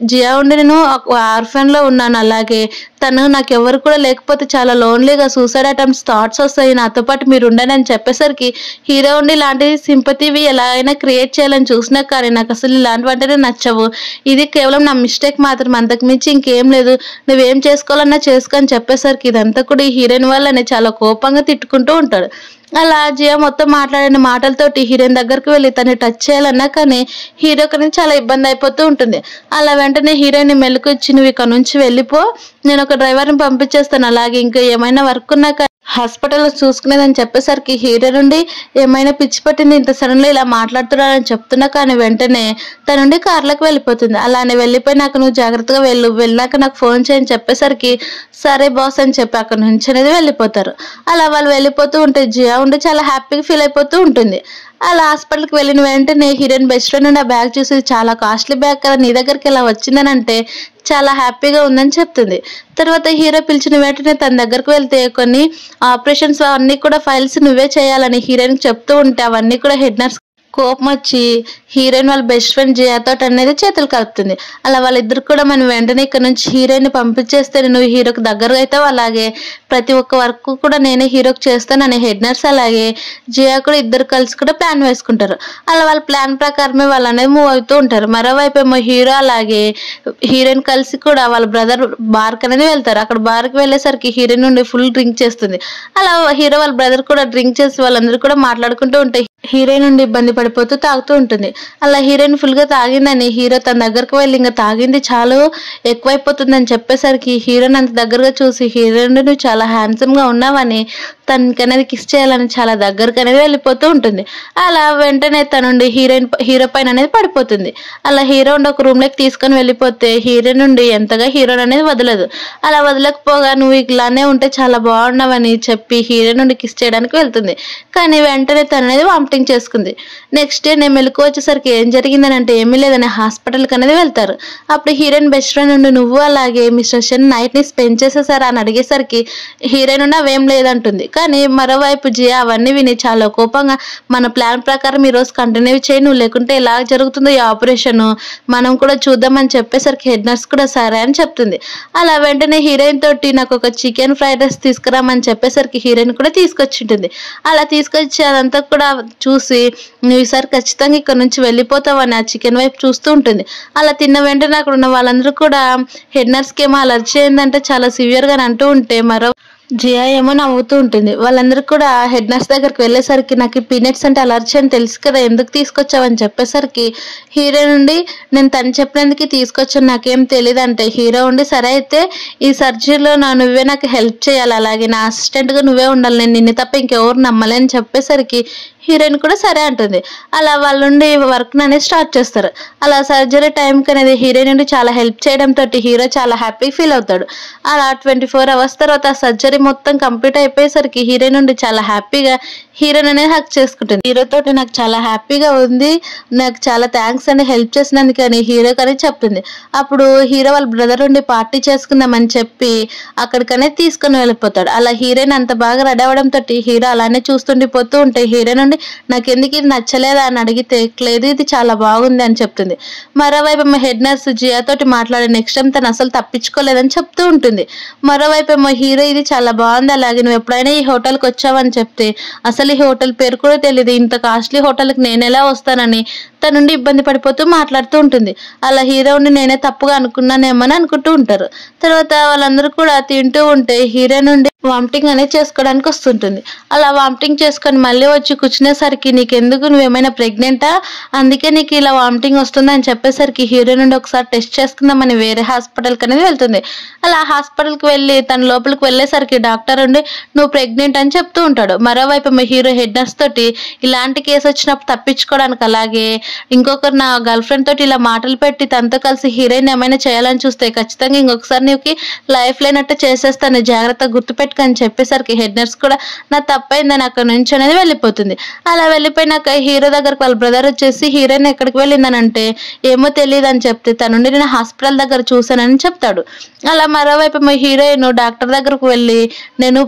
జియా ఉండి నేను ఆర్ఫన్ లో ఉన్నాను, అలాగే తను నాకు ఎవరు కూడా లేకపోతే చాలా లోన్లీగా సూసైడ్ అటెంప్ట్స్ థాట్స్ వస్తాయి, నాతో పాటు మీరు ఉండని అని చెప్పేసరికి హీరో ఉండి ఇలాంటి సింపతివి ఎలా అయినా క్రియేట్ చేయాలని చూసినా కానీ నాకు అసలు ఇలాంటివంటేనే నచ్చవు, ఇది కేవలం నా మిస్టేక్ మాత్రం, అంతకు మించి ఇంకేం లేదు, నువ్వేం చేసుకోవాలన్నా చేసుకొని చెప్పేసరికి ఇదంతా కూడా ఈ హీరోయిన్ వల్లనే చాలా కోపంగా తిట్టుకుంటూ ఉంటాడు. అలా జియా మొత్తం మాట్లాడిన మాటలతోటి హీరోయిన్ దగ్గరికి వెళ్ళి తను టచ్ చేయాలన్నా కానీ హీరోకి అనేది చాలా ఇబ్బంది అయిపోతూ ఉంటుంది. అలా వెంటనే హీరోయిన్ మెలుకొచ్చి నువ్వు ఇక్కడ నుంచి వెళ్ళిపో, నేను ఒక డ్రైవర్ని పంపించేస్తాను, అలాగే ఇంకా ఏమైనా వర్క్ ఉన్నాక హాస్పిటల్లో చూసుకునేదని చెప్పేసరికి హీరో నుండి ఏమైనా పిచ్చి పట్టింది, ఇంత సడన్గా ఇలా మాట్లాడుతున్నాడని చెప్తున్నా కానీ వెంటనే తన నుండి కార్లోకి వెళ్ళిపోతుంది. అలానే వెళ్ళిపోయి నాకు నువ్వు జాగ్రత్తగా వెళ్ళాక నాకు ఫోన్ చేయని చెప్పేసరికి సరే బాస్ అని చెప్పి అక్కడ నుంచి అనేది వెళ్ళిపోతారు. అలా వాళ్ళు వెళ్ళిపోతూ ఉంటే జియా ఉండి చాలా హ్యాపీగా ఫీల్ అయిపోతూ ఉంటుంది. అలా హాస్పిటల్కి వెళ్ళిన వెంటనే హీరోయిన్ బెస్ట్ ఫ్రెండ్ నుండి ఆ బ్యాగ్ చూసి చాలా కాస్ట్లీ బ్యాగ్ కదా నీ దగ్గరికి ఇలా వచ్చిందని అంటే చాలా హ్యాపీగా ఉందని చెప్తుంది. తర్వాత హీరో పిలిచిన వెంటనే తన దగ్గరకు వెళ్తే కొన్ని ఆపరేషన్స్ అవన్నీ కూడా ఫైల్స్ నువ్వే చేయాలని హీరోయిన్ చెప్తూ ఉంటే అవన్నీ కూడా హెడ్ నర్స్ కోపం వచ్చి హీరోయిన్ వాళ్ళ బెస్ట్ ఫ్రెండ్ జియాతో అనేది చేతులు కలుపుతుంది. అలా వాళ్ళిద్దరు కూడా మనం వెంటనే ఇక్కడ నుంచి హీరోయిన్ పంపించేస్తే నువ్వు హీరోకి దగ్గరగా అవుతావు, అలాగే ప్రతి ఒక్క వర్క్ కూడా నేనే హీరోకి చేస్తానని హెడ్ నర్స్ అలాగే జియా కూడా ఇద్దరు కలిసి కూడా ప్లాన్ వేసుకుంటారు. అలా వాళ్ళ ప్లాన్ ప్రకారమే వాళ్ళు అనేది మూవ్ అవుతూ ఉంటారు. మరోవైపు ఏమో హీరో అలాగే హీరోయిన్ కలిసి కూడా వాళ్ళ బ్రదర్ బార్కి అనేది వెళ్తారు. అక్కడ బార్కి వెళ్ళేసరికి హీరోయిన్ నుండి ఫుల్ డ్రింక్ చేస్తుంది. అలా హీరో వాళ్ళ బ్రదర్ కూడా డ్రింక్ చేసి వాళ్ళందరూ కూడా మాట్లాడుకుంటూ ఉంటాయి. హీరోయిన్ నుండి ఇబ్బంది పడిపోతూ తాగుతూ ఉంటుంది. అలా హీరోయిన్ ఫుల్ గా తాగిందని హీరో తన దగ్గరకు వెళ్ళి ఇంకా తాగింది చాలా ఎక్కువైపోతుందని చెప్పేసరికి హీరోయిన్ అంత దగ్గరగా చూసి హీరోయిన్ నువ్వు చాలా హ్యాండ్సమ్ గా ఉన్నావని తనకి అనేది కిస్ చేయాలని చాలా దగ్గరకు అనేది వెళ్ళిపోతూ ఉంటుంది. అలా వెంటనే తన నుండి హీరో పైన అనేది పడిపోతుంది. అలా హీరో ఉండి ఒక రూమ్ లోకి తీసుకొని వెళ్ళిపోతే హీరోయిన్ నుండి ఎంతగా హీరోయిన్ అనేది వదలదు. అలా వదలకపోగా నువ్వు ఇలానే ఉంటే చాలా బాగున్నావని చెప్పి హీరోయిన్ నుండి కిస్ చేయడానికి వెళ్తుంది. కానీ వెంటనే తన అనేది వామిటింగ్ చేసుకుంది. నెక్స్ట్ డే నేను మెలకు వచ్చేసరికి ఏం జరిగిందని అంటే ఏమీ లేదని హాస్పిటల్కి అనేది వెళ్తారు. అప్పుడు హీరోయిన్ బెస్ట్ ఫ్రెండ్ నుండి నువ్వు అలాగే మిస్టర్ షన్ నైట్ ని స్పెండ్ చేసేసారా అని అడిగేసరికి హీరోయిన్ ఉన్న అవేం లేదంటుంది. కానీ మరోవైపు జియా అవన్నీ విని చాలా కోపంగా మన ప్లాన్ ప్రకారం ఈ రోజు కంటిన్యూ చేయి, నువ్వు లేకుంటే ఎలా జరుగుతుందో ఈ ఆపరేషన్ మనం కూడా చూద్దామని చెప్పేసరికి హెడ్ నర్స్ కూడా సరే అని చెప్తుంది. అలా వెంటనే హీరోయిన్ తోటి నాకు ఒక చికెన్ ఫ్రైడ్ రైస్ తీసుకురామని చెప్పేసరికి హీరోయిన్ కూడా తీసుకొచ్చింటుంది. అలా తీసుకొచ్చి అదంతా కూడా చూసి నువ్వు ఈసారి ఖచ్చితంగా ఇక్కడ నుంచి వెళ్ళిపోతావని ఆ చికెన్ వైపు చూస్తూ ఉంటుంది. అలా తిన్న వెంటనే అక్కడ ఉన్న వాళ్ళందరూ కూడా హెడ్ నర్స్కి ఏమో అలర్జీ అయిందంటే చాలా సివియర్ గా అంటూ ఉంటే మరో జియా ఏమో నవ్వుతూ ఉంటుంది. వాళ్ళందరూ కూడా హెడ్ నర్స్ దగ్గరికి వెళ్ళేసరికి నాకు పీనట్స్ అంటే అలర్జీ అని తెలుసు కదా ఎందుకు తీసుకొచ్చావని చెప్పేసరికి హీరో నుండి నేను తను చెప్పినందుకు తీసుకొచ్చాను నాకేం తెలియదు అంటే హీరో ఉండి సరే అయితే ఈ సర్జరీలో నువ్వే నాకు హెల్ప్ చేయాలి, అలాగే నా అసిస్టెంట్ గా నువ్వే ఉండాలి, నేను నిన్ను తప్ప ఇంకెవరు నమ్మలేని చెప్పేసరికి హీరోయిన్ కూడా సరే అంటుంది. అలా వాళ్ళ నుండి వర్క్ అనేది స్టార్ట్ చేస్తారు. అలా సర్జరీ టైంకి అనేది హీరోయిన్ నుండి చాలా హెల్ప్ చేయడంతో హీరో చాలా హ్యాపీ ఫీల్ అవుతాడు. అలా 24 hours తర్వాత సర్జరీ మొత్తం కంప్లీట్ అయిపోయేసరికి హీరోయిన్ నుండి చాలా హ్యాపీగా హీరోయిన్ అనేది హక్ చేసుకుంటుంది. హీరో తోటి నాకు చాలా హ్యాపీగా ఉంది, నాకు చాలా థ్యాంక్స్ అని హెల్ప్ చేసినందుకు అని హీరో కానీ చెప్తుంది. అప్పుడు హీరో వాళ్ళ బ్రదర్ నుండి పార్టీ చేసుకుందామని చెప్పి అక్కడికనే తీసుకుని వెళ్ళిపోతాడు. అలా హీరోయిన్ అంత బాగా రెడీ అవడంతో హీరో అలానే చూస్తుండిపోతూ ఉంటే హీరోయిన్ నుండి నాకెందుకు ఇది నచ్చలేదా అని అడిగితే లేదు ఇది చాలా బాగుంది అని చెప్తుంది. మరోవైపు ఏమో హెడ్ నర్స్ జియాతోటి మాట్లాడే నెక్స్ట్ టైం తను అసలు తప్పించుకోలేదని చెప్తూ ఉంటుంది. మరోవైపు ఏమో హీరో ఇది చాలా బాగుంది, అలాగే నువ్వు ఎప్పుడైనా ఈ హోటల్కి వచ్చావని చెప్తే అసలు ఈ హోటల్ పేరు కూడా తెలియదు, ఇంత కాస్ట్లీ హోటల్కి నేను ఎలా వస్తానని తన నుండి ఇబ్బంది పడిపోతూ మాట్లాడుతూ ఉంటుంది. అలా హీరో ఉండి నేనే తప్పుగా అనుకున్నానేమని అనుకుంటూ ఉంటారు. తర్వాత వాళ్ళందరూ కూడా తింటూ ఉంటే హీరో నుండి వామిటింగ్ అనేది చేసుకోవడానికి వస్తుంటుంది. అలా వామిటింగ్ చేసుకొని మళ్ళీ వచ్చి కూర్చునేసరికి నీకెందుకు, నువ్వేమైనా ప్రెగ్నెంటా, అందుకే నీకు ఇలా వామిటింగ్ వస్తుంది అని చెప్పేసరికి హీరో నుండి ఒకసారి టెస్ట్ చేసుకుందామని వేరే హాస్పిటల్కి అనేది వెళ్తుంది. అలా హాస్పిటల్కి వెళ్ళి తన లోపలికి వెళ్ళేసరికి డాక్టర్ ఉండి నువ్వు ప్రెగ్నెంట్ అని చెప్తూ ఉంటాడు. మరోవైపు మా హీరో హెడ్ నర్స్ తోటి ఇలాంటి కేసు వచ్చినప్పుడు తప్పించుకోవడానికి, అలాగే ఇంకొకరు నా గర్ల్ ఫ్రెండ్ తోటి ఇలా మాటలు పెట్టి తనతో కలిసి హీరోయిన్ ఏమైనా చేయాలని చూస్తే ఖచ్చితంగా ఇంకొకసారి నీకు లైఫ్ లేనట్టు చేసేస్తాను, జాగ్రత్తగా గుర్తుపెట్టుకని చెప్పేసరికి హెడ్ నర్స్ కూడా నా తప్పైందని అక్కడ నుంచి అనేది వెళ్ళిపోతుంది. అలా వెళ్ళిపోయినాక హీరో దగ్గరకు వాళ్ళ బ్రదర్ వచ్చేసి హీరోయిన్ ఎక్కడికి వెళ్ళిందనంటే ఏమో తెలియదు అని చెప్తే తన నుండి నేను హాస్పిటల్ దగ్గర చూసానని చెప్తాడు. అలా మరోవైపు మా హీరోయిన్ డాక్టర్ దగ్గరకు వెళ్ళి నేను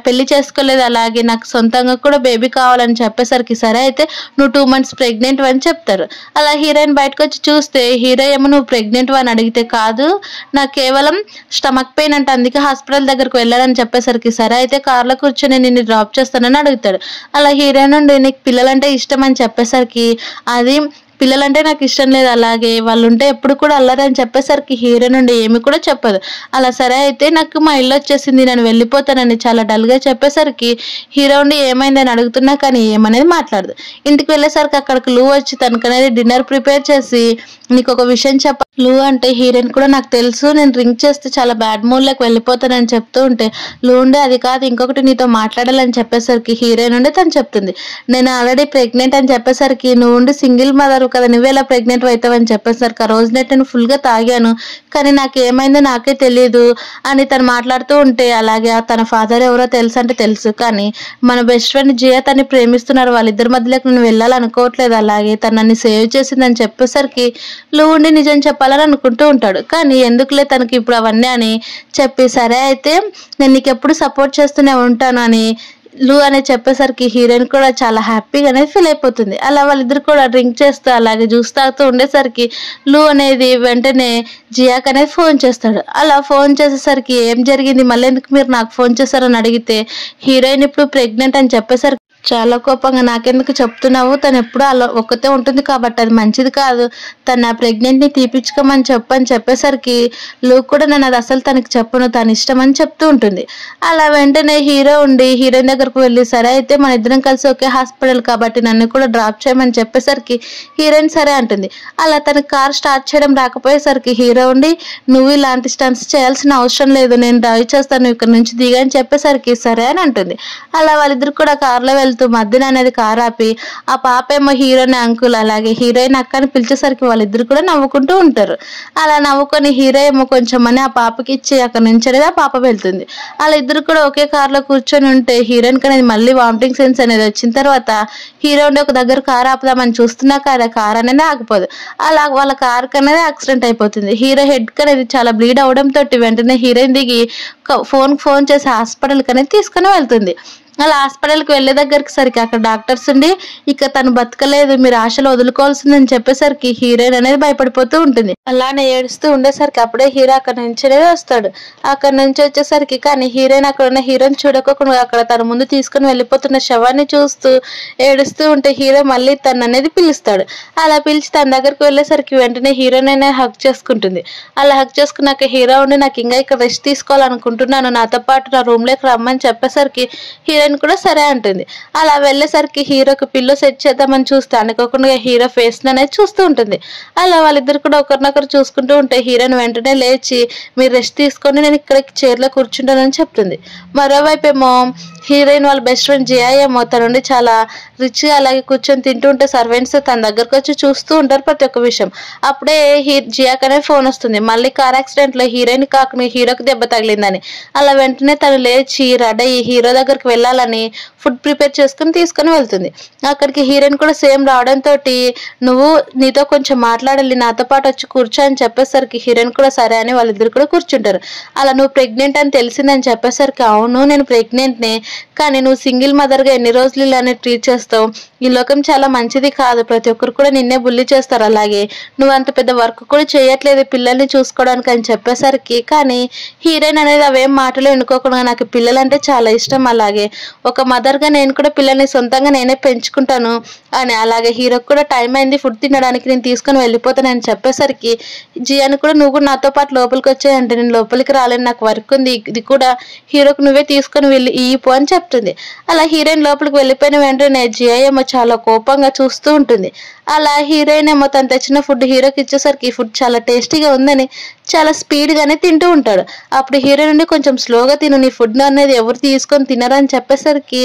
పెళ్లి చేసుకోలేదు, అలాగే నాకు సొంతంగా కూడా బేబీ కావాలని చెప్పేసరికి సరే అయితే నువ్వు 2 months ప్రెగ్నెంట్ అని చెప్తారు. అలా హీరోయిన్ బయటకు వచ్చి చూస్తే హీరో ఏమో నువ్వు ప్రెగ్నెంట్ అని అడిగితే కాదు నాకు కేవలం స్టమక్ పెయిన్ అంటే అందుకే హాస్పిటల్ దగ్గరకు వెళ్ళాలని చెప్పేసరికి సరే అయితే కార్లో కూర్చొని నిన్ను డ్రాప్ చేస్తానని అడుగుతాడు. అలా హీరోయిన్ నుండి నీకు పిల్లలంటే ఇష్టం అని చెప్పేసరికి అది పిల్లలంటే నాకు ఇష్టం లేదు, అలాగే వాళ్ళు ఉంటే ఎప్పుడు కూడా అల్లరి అని చెప్పేసరికి హీరో నుండి ఏమి కూడా చెప్పదు. అలా సరే అయితే నాకు మా ఇల్లు వచ్చేసింది నేను వెళ్ళిపోతానని చాలా డల్గా చెప్పేసరికి హీరో ఉండి ఏమైందని అడుగుతున్నా కానీ ఏమనేది మాట్లాడదు. ఇంటికి వెళ్ళేసరికి అక్కడికి లూ వచ్చి తనకనేది డిన్నర్ ప్రిపేర్ చేసి నీకు ఒక విషయం చెప్ప, లూ అంటే హీరోయిన్ కూడా నాకు తెలుసు, నేను డ్రింక్ చేస్తే చాలా బ్యాడ్ మూడ్లోకి వెళ్ళిపోతానని చెప్తూ ఉంటే లూ ఉండే అది కాదు ఇంకొకటి నీతో మాట్లాడాలని చెప్పేసరికి హీరోయిన్ ఉండి తను చెప్తుంది నేను ఆల్రెడీ ప్రెగ్నెంట్ అని చెప్పేసరికి నువ్వు ఉండి సింగిల్ మదర్ కదా నువ్వేలా ప్రెగ్నెంట్ అవుతావని చెప్పేసరికి ఆ రోజు నేను ఫుల్ గా తాగాను కానీ నాకు ఏమైందో నాకే తెలియదు అని తను మాట్లాడుతూ ఉంటే అలాగే తన ఫాదర్ ఎవరో తెలుసు అంటే తెలుసు కానీ మన బెస్ట్ ఫ్రెండ్ జియా తన్ని ప్రేమిస్తున్నారు, వాళ్ళిద్దరి మధ్యలోకి నేను వెళ్ళాలనుకోవట్లేదు, అలాగే తను నన్ను సేవ్ చేసిందని చెప్పేసరికి లూ ఉండి నిజం చెప్పాలని అనుకుంటూ ఉంటాడు. కానీ ఎందుకులే తనకి ఇప్పుడు అవన్నీ అని చెప్పి సరే అయితే నేను నీకు ఎప్పుడు సపోర్ట్ చేస్తూనే ఉంటాను అని లూ అనే చెప్పేసరికి హీరోయిన్ కూడా చాలా హ్యాపీగా అనేది ఫీల్ అయిపోతుంది. అలా వాళ్ళిద్దరు కూడా డ్రింక్ చేస్తూ అలాగే జ్యూస్ తాగుతూ ఉండేసరికి లూ అనేది వెంటనే జియాక్ అనేది ఫోన్ చేస్తాడు. అలా ఫోన్ చేసేసరికి ఏం జరిగింది, మళ్ళీ ఎందుకు మీరు నాకు ఫోన్ చేశారని అడిగితే హీరోయిన్ ఇప్పుడు ప్రెగ్నెంట్ అని చెప్పేసరికి చాలా కోపంగా నాకెందుకు చెప్తున్నావు, తను ఎప్పుడు అలా ఒక్కతే ఉంటుంది కాబట్టి అది మంచిది కాదు, తను నా ప్రెగ్నెంట్ని తీపించుకోమని చెప్పని చెప్పేసరికి లూ కూడా నేను అది అసలు తనకి చెప్పను, తన ఇష్టం అని చెప్తూ ఉంటుంది. అలా వెంటనే హీరో ఉండి హీరోయిన్ దగ్గరకు వెళ్ళి సరే అయితే మన ఇద్దరం కలిసి ఒకే హాస్పిటల్ కాబట్టి నన్ను కూడా డ్రాప్ చేయమని చెప్పేసరికి హీరోయిన్ సరే అంటుంది. అలా తన కార్ స్టార్ట్ చేయడం రాకపోయేసరికి హీరో ఉండి నువ్వు ఇలాంటి స్టంట్స్ చేయాల్సిన అవసరం లేదు, నేను డ్రైవ్ చేస్తాను ఇక్కడ నుంచి దిగని చెప్పేసరికి సరే అని అంటుంది. అలా వాళ్ళిద్దరు కూడా కార్లో వెళ్తూ మధ్యన అనేది కార్ ఆపి ఆ పాప ఏమో హీరోయిన్ అంకుల్ అలాగే హీరోయిన్ అక్కని పిలిచేసరికి వాళ్ళిద్దరు కూడా నవ్వుకుంటూ ఉంటారు. అలా నవ్వుకొని హీరో ఏమో కొంచెం అని ఆ పాపకి ఇచ్చి అక్కడ నుంచి అనేది ఆ పాప వెళ్తుంది. అలా ఇద్దరు కూడా ఒకే కార్లో కూర్చొని ఉంటే హీరోయిన్ అనేది మళ్ళీ వామిటింగ్ సెన్స్ అనేది వచ్చిన తర్వాత హీరో ఉండి ఒక దగ్గర కార్ ఆపుదామని చూస్తున్నా కానీ కార్ అనేది ఆగిపోదు. అలా వాళ్ళ కార్ అనేది యాక్సిడెంట్ అయిపోతుంది. హీరో హెడ్ అనేది చాలా బ్లీడ్ అవడంతో వెంటనే హీరోయిన్ దిగి ఫోన్ చేసి హాస్పిటల్కి అనేది తీసుకుని వెళ్తుంది. అలా హాస్పిటల్కి వెళ్ళే దగ్గరికి సరికి అక్కడ డాక్టర్స్ ఉండి ఇక తను బతకలేదు మీరు ఆశలు వదులుకోవాల్సిందని చెప్పేసరికి హీరోయిన్ అనేది భయపడిపోతూ ఉంటుంది. అలానే ఏడుస్తూ ఉండేసరికి అప్పుడే హీరో అక్కడ నుంచి వస్తాడు. అక్కడ నుంచి వచ్చేసరికి కానీ హీరోయిన్ అక్కడ ఉన్న హీరోయిన్ చూడకుండా అక్కడ తన ముందు తీసుకుని వెళ్ళిపోతున్న శవాన్ని చూస్తూ ఏడుస్తూ ఉంటే హీరో మళ్ళీ తను అనేది పిలుస్తాడు. అలా పిలిచి తన దగ్గరికి వెళ్ళేసరికి వెంటనే హీరోయిన్ అనేది హక్ చేసుకుంటుంది. అలా హక్ చేసుకున్నాక హీరో ఉండి నాకు ఇంకా ఇక్కడ రెస్ట్ తీసుకోవాలనుకుంటున్నాను, నాతో పాటు నా రూమ్ లోకి రమ్మని చెప్పేసరికి హీరోయిన్ కూడా సరే అంటుంది. అలా వెళ్ళేసరికి హీరోకి పిల్లో సెట్ చేద్దామని చూస్తే అనుకోకుండా హీరో ఫేస్ అనేది చూస్తూ ఉంటుంది. అలా వాళ్ళిద్దరు కూడా ఒకరినొకరు చూసుకుంటూ ఉంటే హీరోయిన్ వెంటనే లేచి మీరు రెస్ట్ తీసుకొని నేను ఇక్కడ చైర్లో కూర్చుంటానని చెప్తుంది. మరోవైపు ఏమో హీరోయిన్ వాళ్ళ బెస్ట్ ఫ్రెండ్ జియా ఏమో తన నుండి చాలా రిచ్గా అలాగే కూర్చొని తింటూ ఉంటే సర్వెంట్స్ తన దగ్గరకు వచ్చి చూస్తూ ఉంటారు ప్రతి ఒక్క విషయం. అప్పుడే జియాక్ అనే ఫోన్ వస్తుంది మళ్ళీ కార్ యాక్సిడెంట్ లో హీరోయిన్ కాకుండా హీరోకి దెబ్బ తగిలిందని. అలా వెంటనే తను లేచి రెడీ అయ్యి హీరో దగ్గరికి వెళ్ళాలని ఫుడ్ ప్రిపేర్ చేసుకుని తీసుకుని వెళ్తుంది. అక్కడికి హీరోయిన్ కూడా సేమ్ రావడంతో నువ్వు నీతో కొంచెం మాట్లాడాలి నాతో పాటు వచ్చి కూర్చో అని చెప్పేసరికి హీరోయిన్ కూడా సరే అని వాళ్ళిద్దరు కూడా కూర్చుంటారు. అలా నువ్వు ప్రెగ్నెంట్ అని తెలిసిందని చెప్పేసరికి అవును నేను ప్రెగ్నెంట్నే, కానీ నువ్వు సింగిల్ మదర్గా ఎన్ని రోజులు ఇలానే ట్రీట్ చేస్తావు? ఈ లోకం చాలా మంచిది కాదు, ప్రతి ఒక్కరు కూడా నిన్నే బుల్లి చేస్తారు. అలాగే నువ్వు అంత పెద్ద వర్క్ కూడా చేయట్లేదు పిల్లల్ని చూసుకోవడానికి అని చెప్పేసరికి, కానీ హీరోయిన్ అనేది అవేం మాటలు ఎన్నుకోకుండా నాకు పిల్లలంటే చాలా ఇష్టం, అలాగే ఒక మదర్గా నేను కూడా పిల్లల్ని సొంతంగా నేనే పెంచుకుంటాను అని, అలాగే హీరోకి కూడా టైం అయింది ఫుడ్ తినడానికి నేను తీసుకొని వెళ్ళిపోతానని చెప్పేసరికి జియాన్ కూడా నువ్వు కూడా నాతో పాటు లోపలికి వచ్చాయంటే నేను లోపలికి రాలేను, నాకు వర్క్ ఉంది, ఇది కూడా హీరోకి నువ్వే తీసుకొని వెళ్ళి ఇయ్యిపో అని చెప్తుంది. అలా హీరోయిన్ లోపలికి వెళ్ళిపోయిన వెంటనే జియా ఏమో చాలా కోపంగా చూస్తూ ఉంటుంది. అలా హీరోయిన్ ఏమో తను తెచ్చిన ఫుడ్ హీరోకి ఇచ్చేసరికి ఫుడ్ చాలా టేస్టీగా ఉందని చాలా స్పీడ్గానే తింటూ ఉంటాడు. అప్పుడు హీరో నుండి కొంచెం స్లోగా తిను, నీ ఫుడ్ అనేది ఎవరు తీసుకొని తినరని చెప్పేసరికి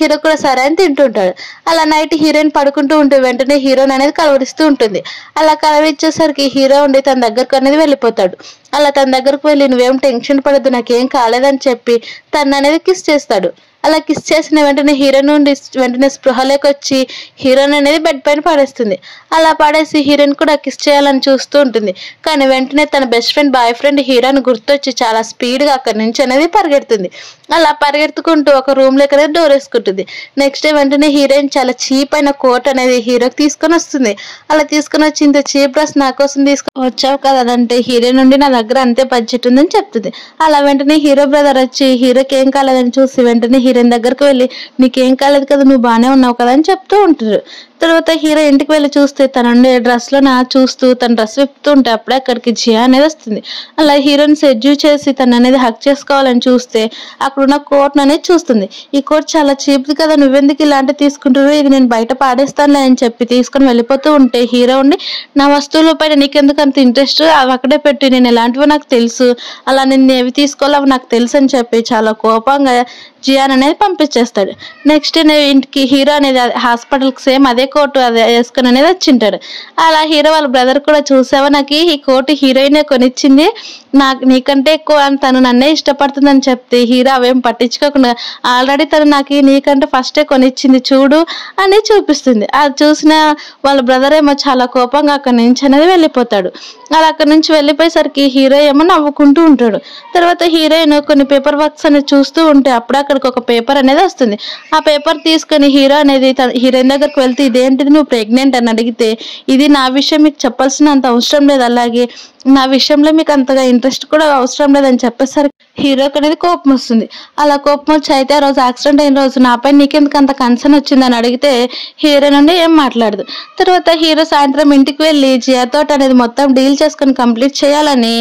హీరో కూడా సరే అని తింటుంటాడు. అలా నైట్ హీరోయిన్ పడుకుంటూ ఉంటే వెంటనే హీరోయిన్ అనేది కలవరిస్తూ ఉంటుంది. అలా కలవరిచ్చేసరికి హీరో ఉండి తన దగ్గరకు అనేది వెళ్ళిపోతాడు. అలా తన దగ్గరకు వెళ్ళి నువ్వేం టెన్షన్ పడద్దు, నాకేం కాలేదని చెప్పి తను అనేది కిస్ చేస్తాడు. అలా కిస్ చేసిన వెంటనే హీరో నుండి వెంటనే స్పృహలోకి వచ్చి హీరోయిన్ అనేది బెడ్ పైన పడేస్తుంది. అలా పడేసి హీరోయిన్ కూడా కిస్ చేయాలని చూస్తూ ఉంటుంది. కానీ వెంటనే తన బెస్ట్ ఫ్రెండ్ బాయ్ ఫ్రెండ్ హీరోని గుర్తొచ్చి చాలా స్పీడ్గా అక్కడి నుంచి అనేది పరిగెడుతుంది. అలా పరిగెత్తుకుంటూ ఒక రూమ్లోకి అనేది డోర్ వేసుకుంటుంది. నెక్స్ట్ డే వెంటనే హీరోయిన్ చాలా చీప్ అయిన కోట్ అనేది హీరోకి తీసుకొని వస్తుంది. అలా తీసుకొని వచ్చి ఇంత చీప్ డ్రెస్ నా కోసం తీసుకొని వచ్చావు కదా అంటే హీరోయిన్ నుండి నా దగ్గర అంతే బడ్జెట్ ఉందని చెప్తుంది. అలా వెంటనే హీరో బ్రదర్ వచ్చి హీరోకి ఏం కాలేదని చూసి వెంటనే హీరోయిన్ దగ్గరకు వెళ్ళి నీకేం కాలేదు కదా, నువ్వు బాగానే ఉన్నావు కదా అని చెప్తూ ఉంటారు. తర్వాత హీరో ఇంటికి వెళ్ళి చూస్తే తనుండే డ్రెస్లో చూస్తూ తన డ్రెస్ విప్పుతూ ఉంటే అప్పుడే అక్కడికి జియా అనేది వస్తుంది. అలా హీరోని సెడ్యూస్ చేసి తను అనేది హక్ చేసుకోవాలని చూస్తే అక్కడున్న కోట్ అనేది చూస్తుంది. ఈ కోట్ చాలా చీప్ది కదా, నువ్వెందుకు ఇలాంటి తీసుకుంటారు, ఇది నేను బయట పాడేస్తానులే అని చెప్పి తీసుకొని వెళ్ళిపోతూ ఉంటే హీరో ఉండి నా వస్తువుల పైన నీకెందుకు అంత ఇంట్రెస్ట్, అవి అక్కడే పెట్టి నేను ఎలాంటివో నాకు తెలుసు, అలా నేను ఏవి తీసుకోవాలో అవి నాకు తెలుసు అని చెప్పి చాలా కోపంగా జియాన్ అనేది పంపించేస్తాడు. నెక్స్ట్ ఇంటికి హీరో అనేది హాస్పిటల్కి సేమ్ అదే కోటు అదే వేసుకొని అనేది వచ్చింటాడు. అలా హీరో వాళ్ళ బ్రదర్ కూడా చూసావా నాకు ఈ కోటు హీరోయినే కొనిచ్చింది, నీకంటే ఎక్కువ తను నన్నే ఇష్టపడుతుందని చెప్తే హీరో అవేం పట్టించుకోకుండా ఆల్రెడీ తను నాకు నీకంటే ఫస్టే కొనిచ్చింది చూడు అని చూపిస్తుంది. అది చూసిన వాళ్ళ బ్రదర్ ఏమో చాలా కోపంగా అక్కడి నుంచి అనేది వెళ్ళిపోతాడు. అలా అక్కడి నుంచి వెళ్ళిపోయేసరికి హీరో ఏమో నవ్వుకుంటూ ఉంటాడు. తర్వాత హీరోయిన్ కొన్ని పేపర్ వర్క్స్ అనేది చూస్తూ ఉంటే అప్పుడు అక్కడికి ఒక పేపర్ అనేది వస్తుంది. ఆ పేపర్ తీసుకొని హీరో అనేది హీరోయిన్ దగ్గరకు వెళ్తే ఇదేంటిది నువ్వు ప్రెగ్నెంట్ అని అడిగితే ఇది నా విషయం మీకు చెప్పాల్సినంత అవసరం లేదు, అలాగే నా విషయంలో మీకు అంతగా ఇంట్రెస్ట్ కూడా అవసరం లేదని చెప్పేసరికి హీరోకి అనేది కోపం వస్తుంది. అలా కోపం వచ్చి అయితే ఆ రోజు యాక్సిడెంట్ అయిన రోజు నాపై నీకెందుకు అంత కన్సర్న్ వచ్చిందని అడిగితే హీరో నుండి ఏం మాట్లాడదు. తర్వాత హీరో సాయంత్రం ఇంటికి వెళ్ళి జియాతో అనేది మొత్తం డీల్ చేసుకొని కంప్లీట్ చేయాలని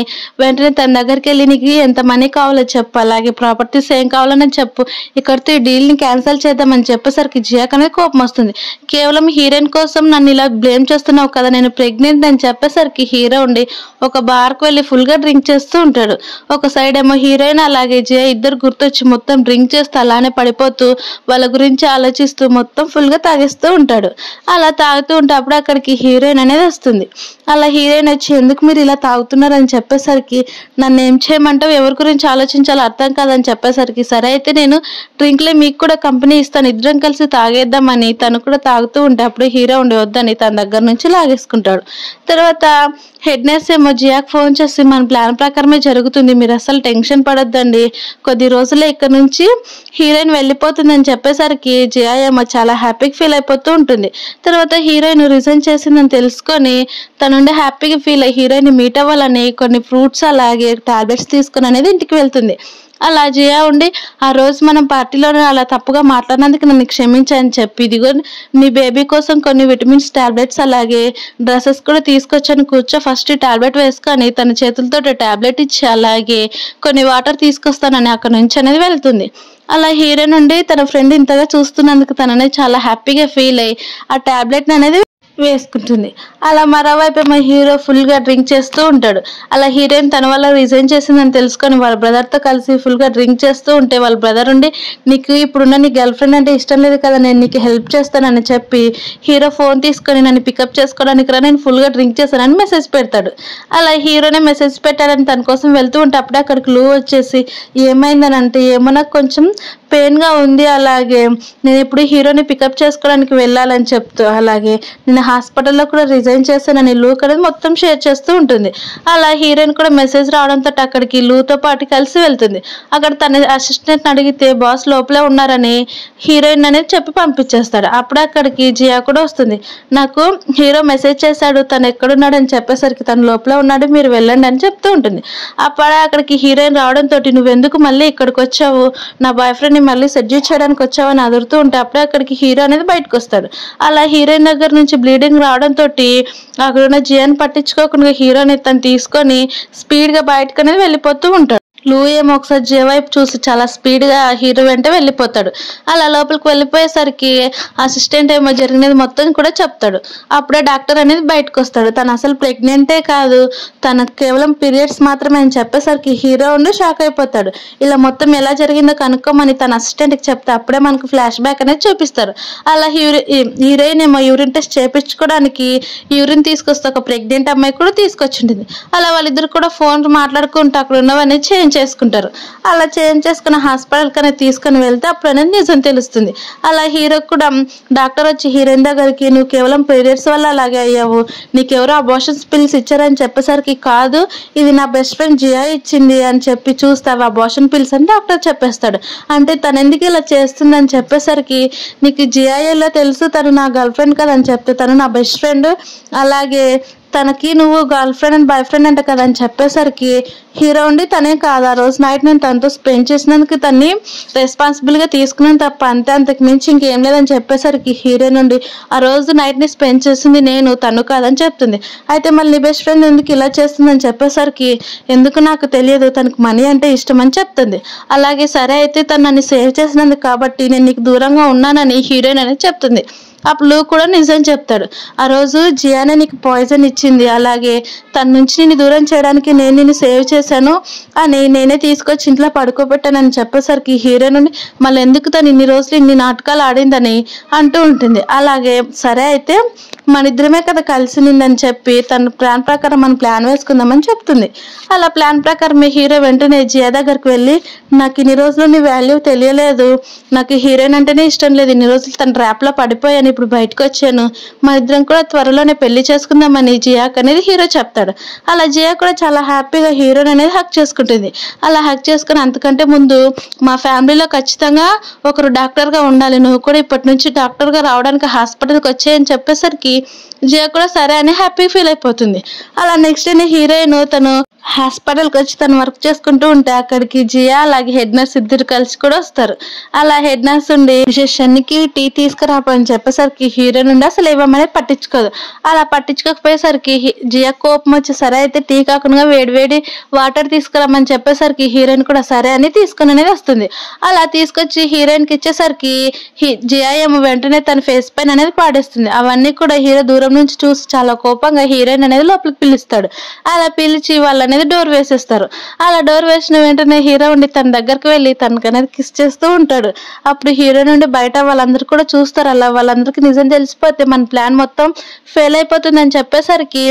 వెంటనే తన దగ్గరికి వెళ్ళి నీకు ఎంత మనీ కావాలో చెప్పు, అలాగే ప్రాపర్టీస్ ఏం కావాలని చెప్పు, ఇక్కడితో ఈ డీల్ని క్యాన్సిల్ చేద్దామని చెప్పేసరికి జియాకి అనేది కోపం వస్తుంది. కేవలం హీరోయిన్ కోసం నన్ను ఇలా బ్లేమ్ చేస్తున్నావు కదా, నేను ప్రెగ్నెంట్ అని చెప్పేసరికి హీరో ఉండి ఒక బార్కు వెళ్ళి ఫుల్గా డ్రింక్ చేస్తూ ఉంటాడు. ఒక సైడ్ ఏమో హీరోయిన్ అలాగే జియా ఇద్దరు గుర్తొచ్చి మొత్తం డ్రింక్ చేస్తూ అలానే పడిపోతూ వాళ్ళ గురించి ఆలోచిస్తూ మొత్తం ఫుల్గా తాగేస్తూ ఉంటాడు. అలా తాగుతూ ఉంటే అప్పుడు అక్కడికి హీరోయిన్ అనేది వస్తుంది. అలా హీరోయిన్ వచ్చి ఎందుకు మీరు ఇలా తాగుతున్నారని చెప్పేసరికి నన్ను ఏం చేయమంటావు, ఎవరి గురించి ఆలోచించాలో అర్థం కాదని చెప్పేసరికి సరే అయితే నేను డ్రింక్లే మీకు కూడా కంపెనీ ఇస్తాను, ఇద్దరం కలిసి తాగేద్దామని తను కూడా తాగుతూ ఉంటే అప్పుడు హీరో ఉండి వద్దని తన దగ్గర నుంచి లాగేసుకుంటాడు. తర్వాత హెడ్ నర్స్ ఏమో జియాకి ఫోన్ చేసి మన ప్లాన్ ప్రకారమే జరుగుతుంది, మీరు అసలు టెన్షన్ పడొద్దండి, కొద్ది రోజులే ఇక్కడ నుంచి హీరోయిన్ వెళ్ళిపోతుందని చెప్పేసరికి జియా ఏమో చాలా హ్యాపీగా ఫీల్ అయిపోతూ ఉంటుంది. తర్వాత హీరోయిన్ రిజైన్ చేసిందని తెలుసుకొని తనుండి హ్యాపీగా ఫీల్ అయ్యి హీరోయిన్ మీట్ అవ్వాలని కొన్ని ఫ్రూట్స్ అలాగే టాబ్లెట్స్ తీసుకొని అనేది ఇంటికి వెళ్తుంది. అలా జియా ఉండి ఆ రోజు మనం పార్టీలోనే అలా తప్పుగా మాట్లాడినందుకు నన్ను క్షమించని చెప్పి ఇదిగో నీ బేబీ కోసం కొన్ని విటమిన్స్ టాబ్లెట్స్ అలాగే డ్రెస్సెస్ కూడా తీసుకొచ్చాను, కూర్చో ఫస్ట్ టాబ్లెట్ వేసుకొని తన చేతులతో టాబ్లెట్ ఇచ్చి అలాగే కొన్ని వాటర్ తీసుకొస్తానని అక్కడ నుంచి అనేది వెళ్తుంది. అలా హీరో నుండి తన ఫ్రెండ్ ఇంతగా చూస్తున్నందుకు తననే చాలా హ్యాపీగా ఫీల్ అయ్యి ఆ టాబ్లెట్ అనేది వేసుకుంటుంది. అలా మరోవైపు మా హీరో ఫుల్గా డ్రింక్ చేస్తూ ఉంటాడు. అలా హీరోయిన్ తన వల్ల రిజైన్ చేసిందని తెలుసుకొని వాళ్ళ బ్రదర్తో కలిసి ఫుల్గా డ్రింక్ చేస్తూ ఉంటే వాళ్ళ బ్రదర్ ఉండి నీకు ఇప్పుడున్న నీ గర్ల్ ఫ్రెండ్ అంటే ఇష్టం లేదు కదా, నేను నీకు హెల్ప్ చేస్తానని చెప్పి హీరో ఫోన్ తీసుకొని నన్ను పికప్ చేసుకోవడానికి రా, నేను ఫుల్గా డ్రింక్ చేస్తానని మెసేజ్ పెడతాడు. అలా హీరోనే మెసేజ్ పెట్టాడని తన కోసం వెళ్తూ ఉంటే అప్పుడే అక్కడికి లూ వచ్చేసి ఏమైందని అంటే ఏమో నాకు కొంచెం పెయిన్గా ఉంది, అలాగే నేను ఇప్పుడు హీరోని పికప్ చేసుకోవడానికి వెళ్ళాలని చెప్తూ, అలాగే నేను హాస్పిటల్లో కూడా రిజైన్ చేశానని లూక్ అనేది మొత్తం షేర్ చేస్తూ ఉంటుంది. అలా హీరోయిన్ కూడా మెసేజ్ రావడంతో అక్కడికి లూతో పాటు కలిసి వెళ్తుంది. అక్కడ తన అసిస్టెంట్ని అడిగితే బాస్ లోపలే ఉన్నారని హీరోయిన్ అనేది చెప్పి పంపించేస్తాడు. అప్పుడు అక్కడికి జియా కూడా వస్తుంది. నాకు హీరో మెసేజ్ చేశాడు, తను ఎక్కడున్నాడు అని చెప్పేసరికి తను లోపల ఉన్నాడు, మీరు వెళ్ళండి అని చెప్తూ ఉంటుంది. అప్పుడే అక్కడికి హీరోయిన్ రావడంతో నువ్వెందుకు మళ్ళీ ఇక్కడికి వచ్చావు, నా బాయ్ ఫ్రెండ్ని మళ్ళీ సెడ్యూట్ చేయడానికి వచ్చావు అని అదురుతూ ఉంటే అప్పుడే అక్కడికి హీరో అనేది బయటకు వస్తాడు. అలా హీరోయిన్ దగ్గర నుంచి బ్లీడింగ్ రావడంతో అక్కడున్న జియాని పట్టించుకోకుండా హీరో అనేది తను తీసుకొని స్పీడ్గా బయటకు అనేది వెళ్ళిపోతూ ఉంటాడు. లూ ఏమో ఒకసారి జియా వైపు చూసి చాలా స్పీడ్గా హీరో వెంట వెళ్ళిపోతాడు. అలా లోపలికి వెళ్ళిపోయేసరికి అసిస్టెంట్ ఏమో జరిగినది మొత్తం కూడా చెప్తాడు. అప్పుడే డాక్టర్ అనేది బయటకు వస్తాడు. తను అసలు ప్రెగ్నెంటే కాదు, తనకు కేవలం పీరియడ్స్ మాత్రమే అని చెప్పేసరికి హీరో ఉండి షాక్ అయిపోతాడు. ఇలా మొత్తం ఎలా జరిగిందో కనుక్కోమని తన అసిస్టెంట్కి చెప్తే అప్పుడే మనకు ఫ్లాష్ బ్యాక్ అనేది చూపిస్తారు. అలా హీరోయిన్ ఏమో యూరిన్ టెస్ట్ చేయించుకోవడానికి యూరిన్ తీసుకొస్తే ఒక ప్రెగ్నెంట్ అమ్మాయి కూడా తీసుకొచ్చింటుంది. అలా వాళ్ళిద్దరు కూడా ఫోన్ మాట్లాడుకుంటూ అక్కడ ఉన్నవన్నీ చేంజ్ చేసుకుంటారు. అలా చేంజ్ చేసుకున్న హాస్పిటల్ కనే తీసుకుని వెళ్తే అప్పుడు అనేది నిజం తెలుస్తుంది. అలా హీరో కూడా డాక్టర్ వచ్చి హీరోయిన్ దగ్గరికి, నువ్వు కేవలం పీరియడ్స్ వల్ల అలాగే అయ్యావు, నీకెవరో అబార్షన్స్ పిల్స్ ఇచ్చారని చెప్పేసరికి కాదు, ఇది నా బెస్ట్ ఫ్రెండ్ జియా ఇచ్చింది అని చెప్పి చూస్తావు అబార్షన్ పిల్స్ అని డాక్టర్ చెప్పేస్తాడు. అంటే తను ఎందుకు ఇలా చేస్తుందని చెప్పేసరికి నీకు జియా ఎలా తెలుసు, తను నా గర్ల్ ఫ్రెండ్ కదని చెప్తే తను నా బెస్ట్ ఫ్రెండ్, అలాగే తనకి నువ్వు girl friend and boy friend అంట కదా అని చెప్పేసరికి హీరో ఉండి తనే కాదు, ఆ రోజు నైట్ నేను తనతో స్పెండ్ చేసినందుకు తన్ని రెస్పాన్సిబుల్గా తీసుకున్నాను తప్ప అంతే, అంతకు మించి ఇంకేం లేదని చెప్పేసరికి హీరో నుండి ఆ రోజు నైట్ని స్పెండ్ చేసింది నేను, తను కాదని చెప్తుంది. అయితే మళ్ళీ నీ బెస్ట్ ఫ్రెండ్ ఎందుకు ఇలా చేస్తుందని చెప్పేసరికి ఎందుకు నాకు తెలియదు, తనకు మనీ అంటే ఇష్టం అని చెప్తుంది. అలాగే సరే అయితే తను నన్ను సేవ్ చేసినందుకు కాబట్టి నేను నీకు దూరంగా ఉన్నానని హీరోయిన్ అనేది చెప్తుంది. అప్పుడు లూ కూడా నిజం చెప్తాడు, ఆ రోజు జియానే నీకు పాయిజన్ ఇచ్చింది, అలాగే తన నుంచి నేను దూరం చేయడానికి నేను నిన్ను సేవ్ చేశాను అని నేనే తీసుకొచ్చి ఇంట్లో పడుకోబెట్టానని చెప్పేసరికి హీరో నుండి మళ్ళీ ఎందుకు తను ఇన్ని రోజులు ఇన్ని నాటకాలు ఆడిందని అంటూ ఉంటుంది. అలాగే సరే అయితే మన ఇద్దరమే కదా కలిసి నిందని చెప్పి తన ప్లాన్ ప్రకారం మనం ప్లాన్ వేసుకుందామని చెప్తుంది. అలా ప్లాన్ ప్రకారం హీరో వెంటనే జియా దగ్గరికి వెళ్ళి, నాకు ఇన్ని రోజులు నీ వాల్యూ తెలియలేదు, నాకు హీరోయిన్ అంటేనే ఇష్టం లేదు, ఇన్ని రోజులు తన ట్రాప్లో పడిపోయాను, ఇప్పుడు బయటకు వచ్చాను, మన ఇద్దరం కూడా త్వరలోనే పెళ్లి చేసుకుందామని జియాక్ అనేది హీరో చెప్తాడు. అలా జియా కూడా చాలా హ్యాపీగా హీరోని అనేది హక్ చేసుకుంటుంది. అలా హక్ చేసుకుని అంతకంటే ముందు మా ఫ్యామిలీలో ఖచ్చితంగా ఒకరు డాక్టర్గా ఉండాలి, నువ్వు కూడా ఇప్పటి నుంచి డాక్టర్గా రావడానికి హాస్పిటల్కి వచ్చాయని చెప్పేసరికి జియా కూడా సరే అని హ్యాపీ ఫీల్ అయిపోతుంది. అలా నెక్స్ట్ డే హీరోయిన్ తను హాస్పిటల్కి వచ్చి తను వర్క్ చేసుకుంటూ ఉంటే అక్కడికి జియా అలాగే హెడ్ నర్స్ ఇద్దరు కలిసి కూడా వస్తారు. అలా హెడ్ నర్స్ ఉండి విశేషానికి టీ తీసుకురాపని చెప్పేసరికి హీరో నుండి అసలు ఏమనేది పట్టించుకోదు. అలా పట్టించుకోకపోయేసరికి జియా కోపం వచ్చి సరే అయితే టీ కాకుండా వేడి వాటర్ తీసుకురామని చెప్పేసరికి హీరోయిన్ కూడా సరే అని తీసుకుని అనేది వస్తుంది. అలా తీసుకొచ్చి హీరోయిన్కి ఇచ్చేసరికి జియా ఏమో వెంటనే తన ఫేస్ పైన అనేది పాడేస్తుంది. అవన్నీ కూడా హీరో దూరం నుంచి చూసి చాలా కోపంగా హీరోయిన్ అనేది లోపలికి పిలుస్తాడు. అలా పిలిచి వాళ్ళు అనేది డోర్ వేసేస్తారు. అలా డోర్ వేసిన వెంటనే హీరో ఉండి తన దగ్గరికి వెళ్ళి తనకు అనేది కిస్ చేస్తూ ఉంటాడు. అప్పుడు హీరో నుండి బయట వాళ్ళందరూ కూడా చూస్తారు. అలా వాళ్ళందరికీ నిజం తెలిసిపోతే మన ప్లాన్ మొత్తం ఫెయిల్ అయిపోతుంది అని చెప్పేసరికి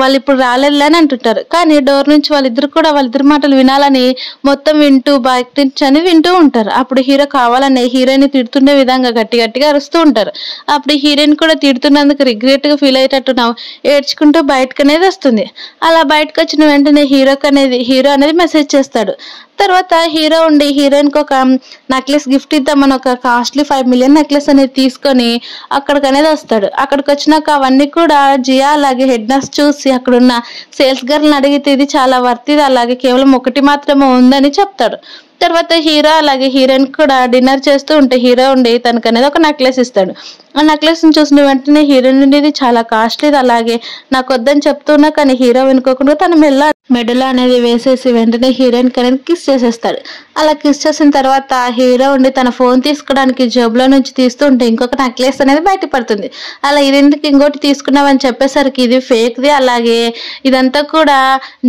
వాళ్ళు ఇప్పుడు రాలేదులే అని అంటుంటారు. కానీ డోర్ నుంచి వాళ్ళిద్దరు మాటలు వినాలని మొత్తం వింటూ బయట నుంచి అని వింటూ ఉంటారు. అప్పుడు హీరో కావాలని హీరోయిన్ తిడుతుండే విధంగా గట్టిగా అరుస్తూ ఉంటారు. అప్పుడు హీరోయిన్ కూడా తిడుతున్నందుకు రిగ్రెట్ గా ఫీల్ అయ్యేటట్టు ఏడ్చుకుంటూ బయటకు అనేది వస్తుంది. అలా బయటకు వచ్చిన వెంటనే హీరో అనేది మెసేజ్ చేస్తాడు. తర్వాత హీరో ఉండి హీరోయిన్కి ఒక నెక్లెస్ గిఫ్ట్ ఇద్దామని ఒక కాస్ట్లీ 5 million నెక్లెస్ అనేది తీసుకొని అక్కడికి అనేది వస్తాడు. అక్కడికి వచ్చినాక అవన్నీ కూడా జియా అలాగే హెడ్ నర్స్ చూసి అక్కడున్న సేల్స్ గర్ల్ని అడిగితే ఇది చాలా వర్త్, ఇది అలాగే కేవలం ఒకటి మాత్రమే ఉందని చెప్తాడు. తర్వాత హీరో అలాగే హీరోయిన్ కూడా డిన్నర్ చేస్తూ ఉంటే హీరో ఉండి తనకు అనేది ఒక నెక్లెస్ ఇస్తాడు. ఆ నెక్లెస్ ని చూసిన వెంటనే హీరోయిన్ నుండి ఇది చాలా కాస్ట్లీది, అలాగే నాకు వద్దని చెప్తున్నా కానీ హీరో వినుకోకుండా తన మెడలో అనేది వేసేసి వెంటనే హీరోయిన్ అనేది కిస్ చేసేస్తాడు. అలా కిస్ చేసిన తర్వాత హీరో ఉండి తన ఫోన్ తీసుకోవడానికి జేబులో నుంచి తీస్తూ ఉంటే ఇంకొక నెక్లెస్ అనేది బయటపడుతుంది. అలా ఇది ఎందుకు ఇంకోటి తీసుకున్నావని చెప్పేసరికి ఇది ఫేక్ది, అలాగే ఇదంతా కూడా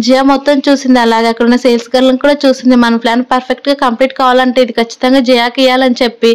జియా మొత్తం చూసింది, అలాగే అక్కడ ఉన్న సేల్స్ గర్ల్ కూడా చూసింది, మన ప్లాన్ పర్ఫెక్ట్ పర్ఫెక్ట్ గా కంప్లీట్ కావాలంటే ఇది ఖచ్చితంగా జియాకి ఇవ్వాలని చెప్పి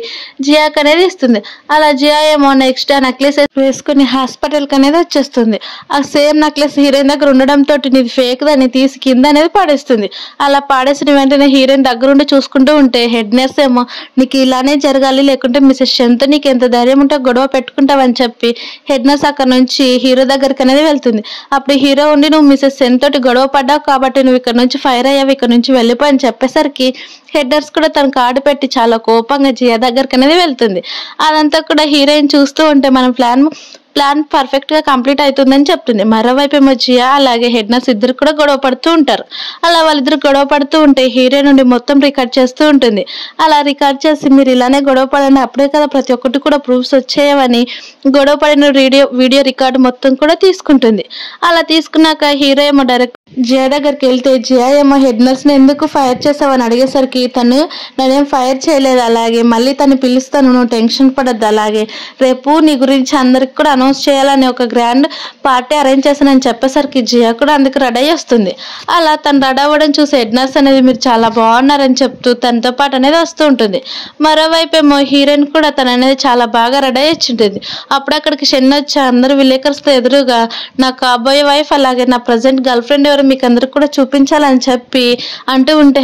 జియాక్ అనేది ఇస్తుంది. అలా జియా ఏమో నెక్స్ట్ ఆ నెక్లెస్ వేసుకుని హాస్పిటల్ కి అనేది వచ్చేస్తుంది. ఆ సేమ్ నెక్లెస్ హీరోయిన్ దగ్గర ఉండడంతో నీది ఫేక్ దాన్ని తీసి కింద అనేది పాడేస్తుంది. అలా పాడేసిన వెంటనే హీరోయిన్ దగ్గరుండి చూసుకుంటూ ఉంటే హెడ్ నర్స్ ఏమో నీకు ఇలానే జరగాలి, లేకుంటే మిసెస్ షెన్తో నీకు ఎంత ధైర్యం ఉంటే గొడవ పెట్టుకుంటావని చెప్పి హెడ్ నర్స్ అక్కడ నుంచి హీరో దగ్గరికి అనేది వెళ్తుంది. అప్పుడు హీరో ఉండి నువ్వు మిసెస్ షెన్ తోటి గొడవ పడ్డావు కాబట్టి నువ్వు ఇక్కడ నుంచి ఫైర్ అయ్యావు, ఇక్కడ నుంచి వెళ్ళిపో అని చెప్పేసరికి హెడ్ నర్స్ కూడా తన కార్డు పెట్టి చాలా కోపంగా జియా దగ్గరికి అనేది వెళ్తుంది. అదంతా కూడా హీరోయిన్ చూస్తూ ఉంటే మనం ప్లాన్ పర్ఫెక్ట్ గా కంప్లీట్ అవుతుందని చెప్తుంది. మరోవైపు ఏమో జియా అలాగే హెడ్ నర్స్ ఇద్దరు కూడా గొడవ పడుతూ ఉంటారు. అలా వాళ్ళిద్దరు గొడవ పడుతూ ఉంటే హీరోయిన్ నుండి మొత్తం రికార్డ్ చేస్తూ ఉంటుంది. అలా రికార్డ్ చేసి మీరు ఇలానే గొడవ పడండి, అప్పుడే కదా ప్రతి ఒక్కటి కూడా ప్రూఫ్స్ వచ్చేయవని గొడవ పడిన వీడియో రికార్డు మొత్తం కూడా తీసుకుంటుంది. అలా తీసుకున్నాక హీరో ఏమో డైరెక్ట్ జియా దగ్గరికి వెళ్తే జియా ఏమో హెడ్ నర్స్ ని ఎందుకు ఫైర్ చేసావని అడిగేసరికి తను నేనేం ఫైర్ చేయలేదు, అలాగే మళ్ళీ తను పిలుస్తాను, నువ్వు టెన్షన్ పడద్దు, అలాగే రేపు నీ గురించి అందరికి కూడా అనౌన్స్ చేయాలని ఒక గ్రాండ్ పార్టీ అరేంజ్ చేశానని చెప్పేసరికి జియా కూడా అందుకు రెడీ అయ్యి వస్తుంది. అలా తను రెడీ అవ్వడం చూసి హెడ్ నర్స్ అనేది మీరు చాలా బాగున్నారని చెప్తూ తనతో పాటు అనేది వస్తూ ఉంటుంది. మరోవైపు ఏమో హీరోయిన్ కూడా తను అనేది చాలా బాగా రెడీ అయ్యి ఉంటుంది. అప్పుడు అక్కడికి షెన్ వచ్చి అందరు విలేకరులతో ఎదురుగా నా కాబోయే వైఫ్ అలాగే నా ప్రజెంట్ గర్ల్ ఫ్రెండ్ ఎవరు మీకు అందరికి కూడా చూపించాలని చెప్పి అంటూ ఉంటే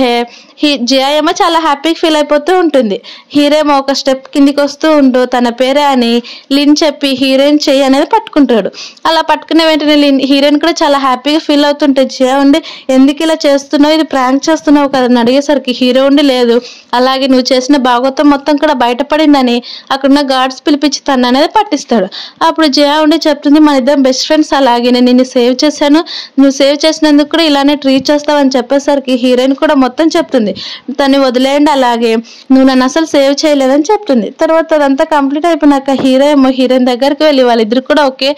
జియా ఏమో చాలా హ్యాపీగా ఫీల్ అయిపోతూ ఉంటుంది. హీరో ఏమో ఒక స్టెప్ కిందికి వస్తూ ఉంటూ తన పేరే అని లిన్ చెప్పి హీరోయిన్ చెయ్యి అనేది పట్టుకుంటాడు. అలా పట్టుకునే వెంటనే హీరోయిన్ కూడా చాలా హ్యాపీగా ఫీల్ అవుతుంటే జియా ఉండి ఎందుకు ఇలా చేస్తున్నావు, ఇది ప్రాంక్ చేస్తున్నావు కదా అని అడిగేసరికి హీరో ఉండి లేదు, అలాగే నువ్వు చేసిన భాగవతం మొత్తం కూడా బయటపడిందని అక్కడున్న గార్డ్స్ పిలిపించి తను అనేది పట్టిస్తాడు. అప్పుడు జియా ఉండి చెప్తుంది మన ఇద్దరం బెస్ట్ ఫ్రెండ్స్, అలాగే నేను నిన్ను సేవ్ చేశాను, నువ్వు సేవ్ చేసినందుకు కూడా ఇలానే ట్రీట్ చేస్తావని చెప్పేసరికి హీరోయిన్ కూడా మొత్తం చెప్తుంది తను వదిలేయండి, అలాగే నువ్వు నన్ను అసలు సేవ్ చేయలేదని చెప్తుంది. తర్వాత అదంతా కంప్లీట్ అయిపోయినాక హీరో ఏమో హీరోయిన్ దగ్గరికి వెళ్ళి వాళ్ళిద్దరు కూడా ఒకే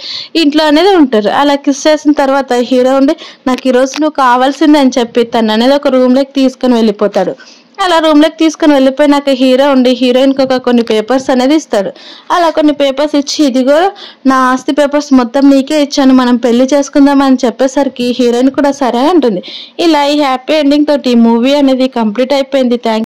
ఇంట్లో అనేది ఉంటారు. అలా కిస్ చేసిన తర్వాత హీరో ఉండి నాకు ఈరోజు నువ్వు కావాల్సిందే అని చెప్పి తను అనేది ఒక రూమ్ లోకి తీసుకుని వెళ్ళిపోతాడు. అలా రూమ్ లోకి తీసుకుని వెళ్ళిపోయినాక హీరో ఉండి హీరోయిన్ కి కొన్ని పేపర్స్ అనేది ఇస్తాడు. అలా కొన్ని పేపర్స్ ఇచ్చి ఇదిగో నా ఆస్తి పేపర్స్ మొత్తం నీకే ఇచ్చాను, మనం పెళ్లి చేసుకుందాం అని చెప్పేసరికి హీరోయిన్ కూడా సరే అంటుంది. ఇలా ఈ హ్యాపీ ఎండింగ్ తోటి మూవీ అనేది కంప్లీట్ అయిపోయింది. థ్యాంక్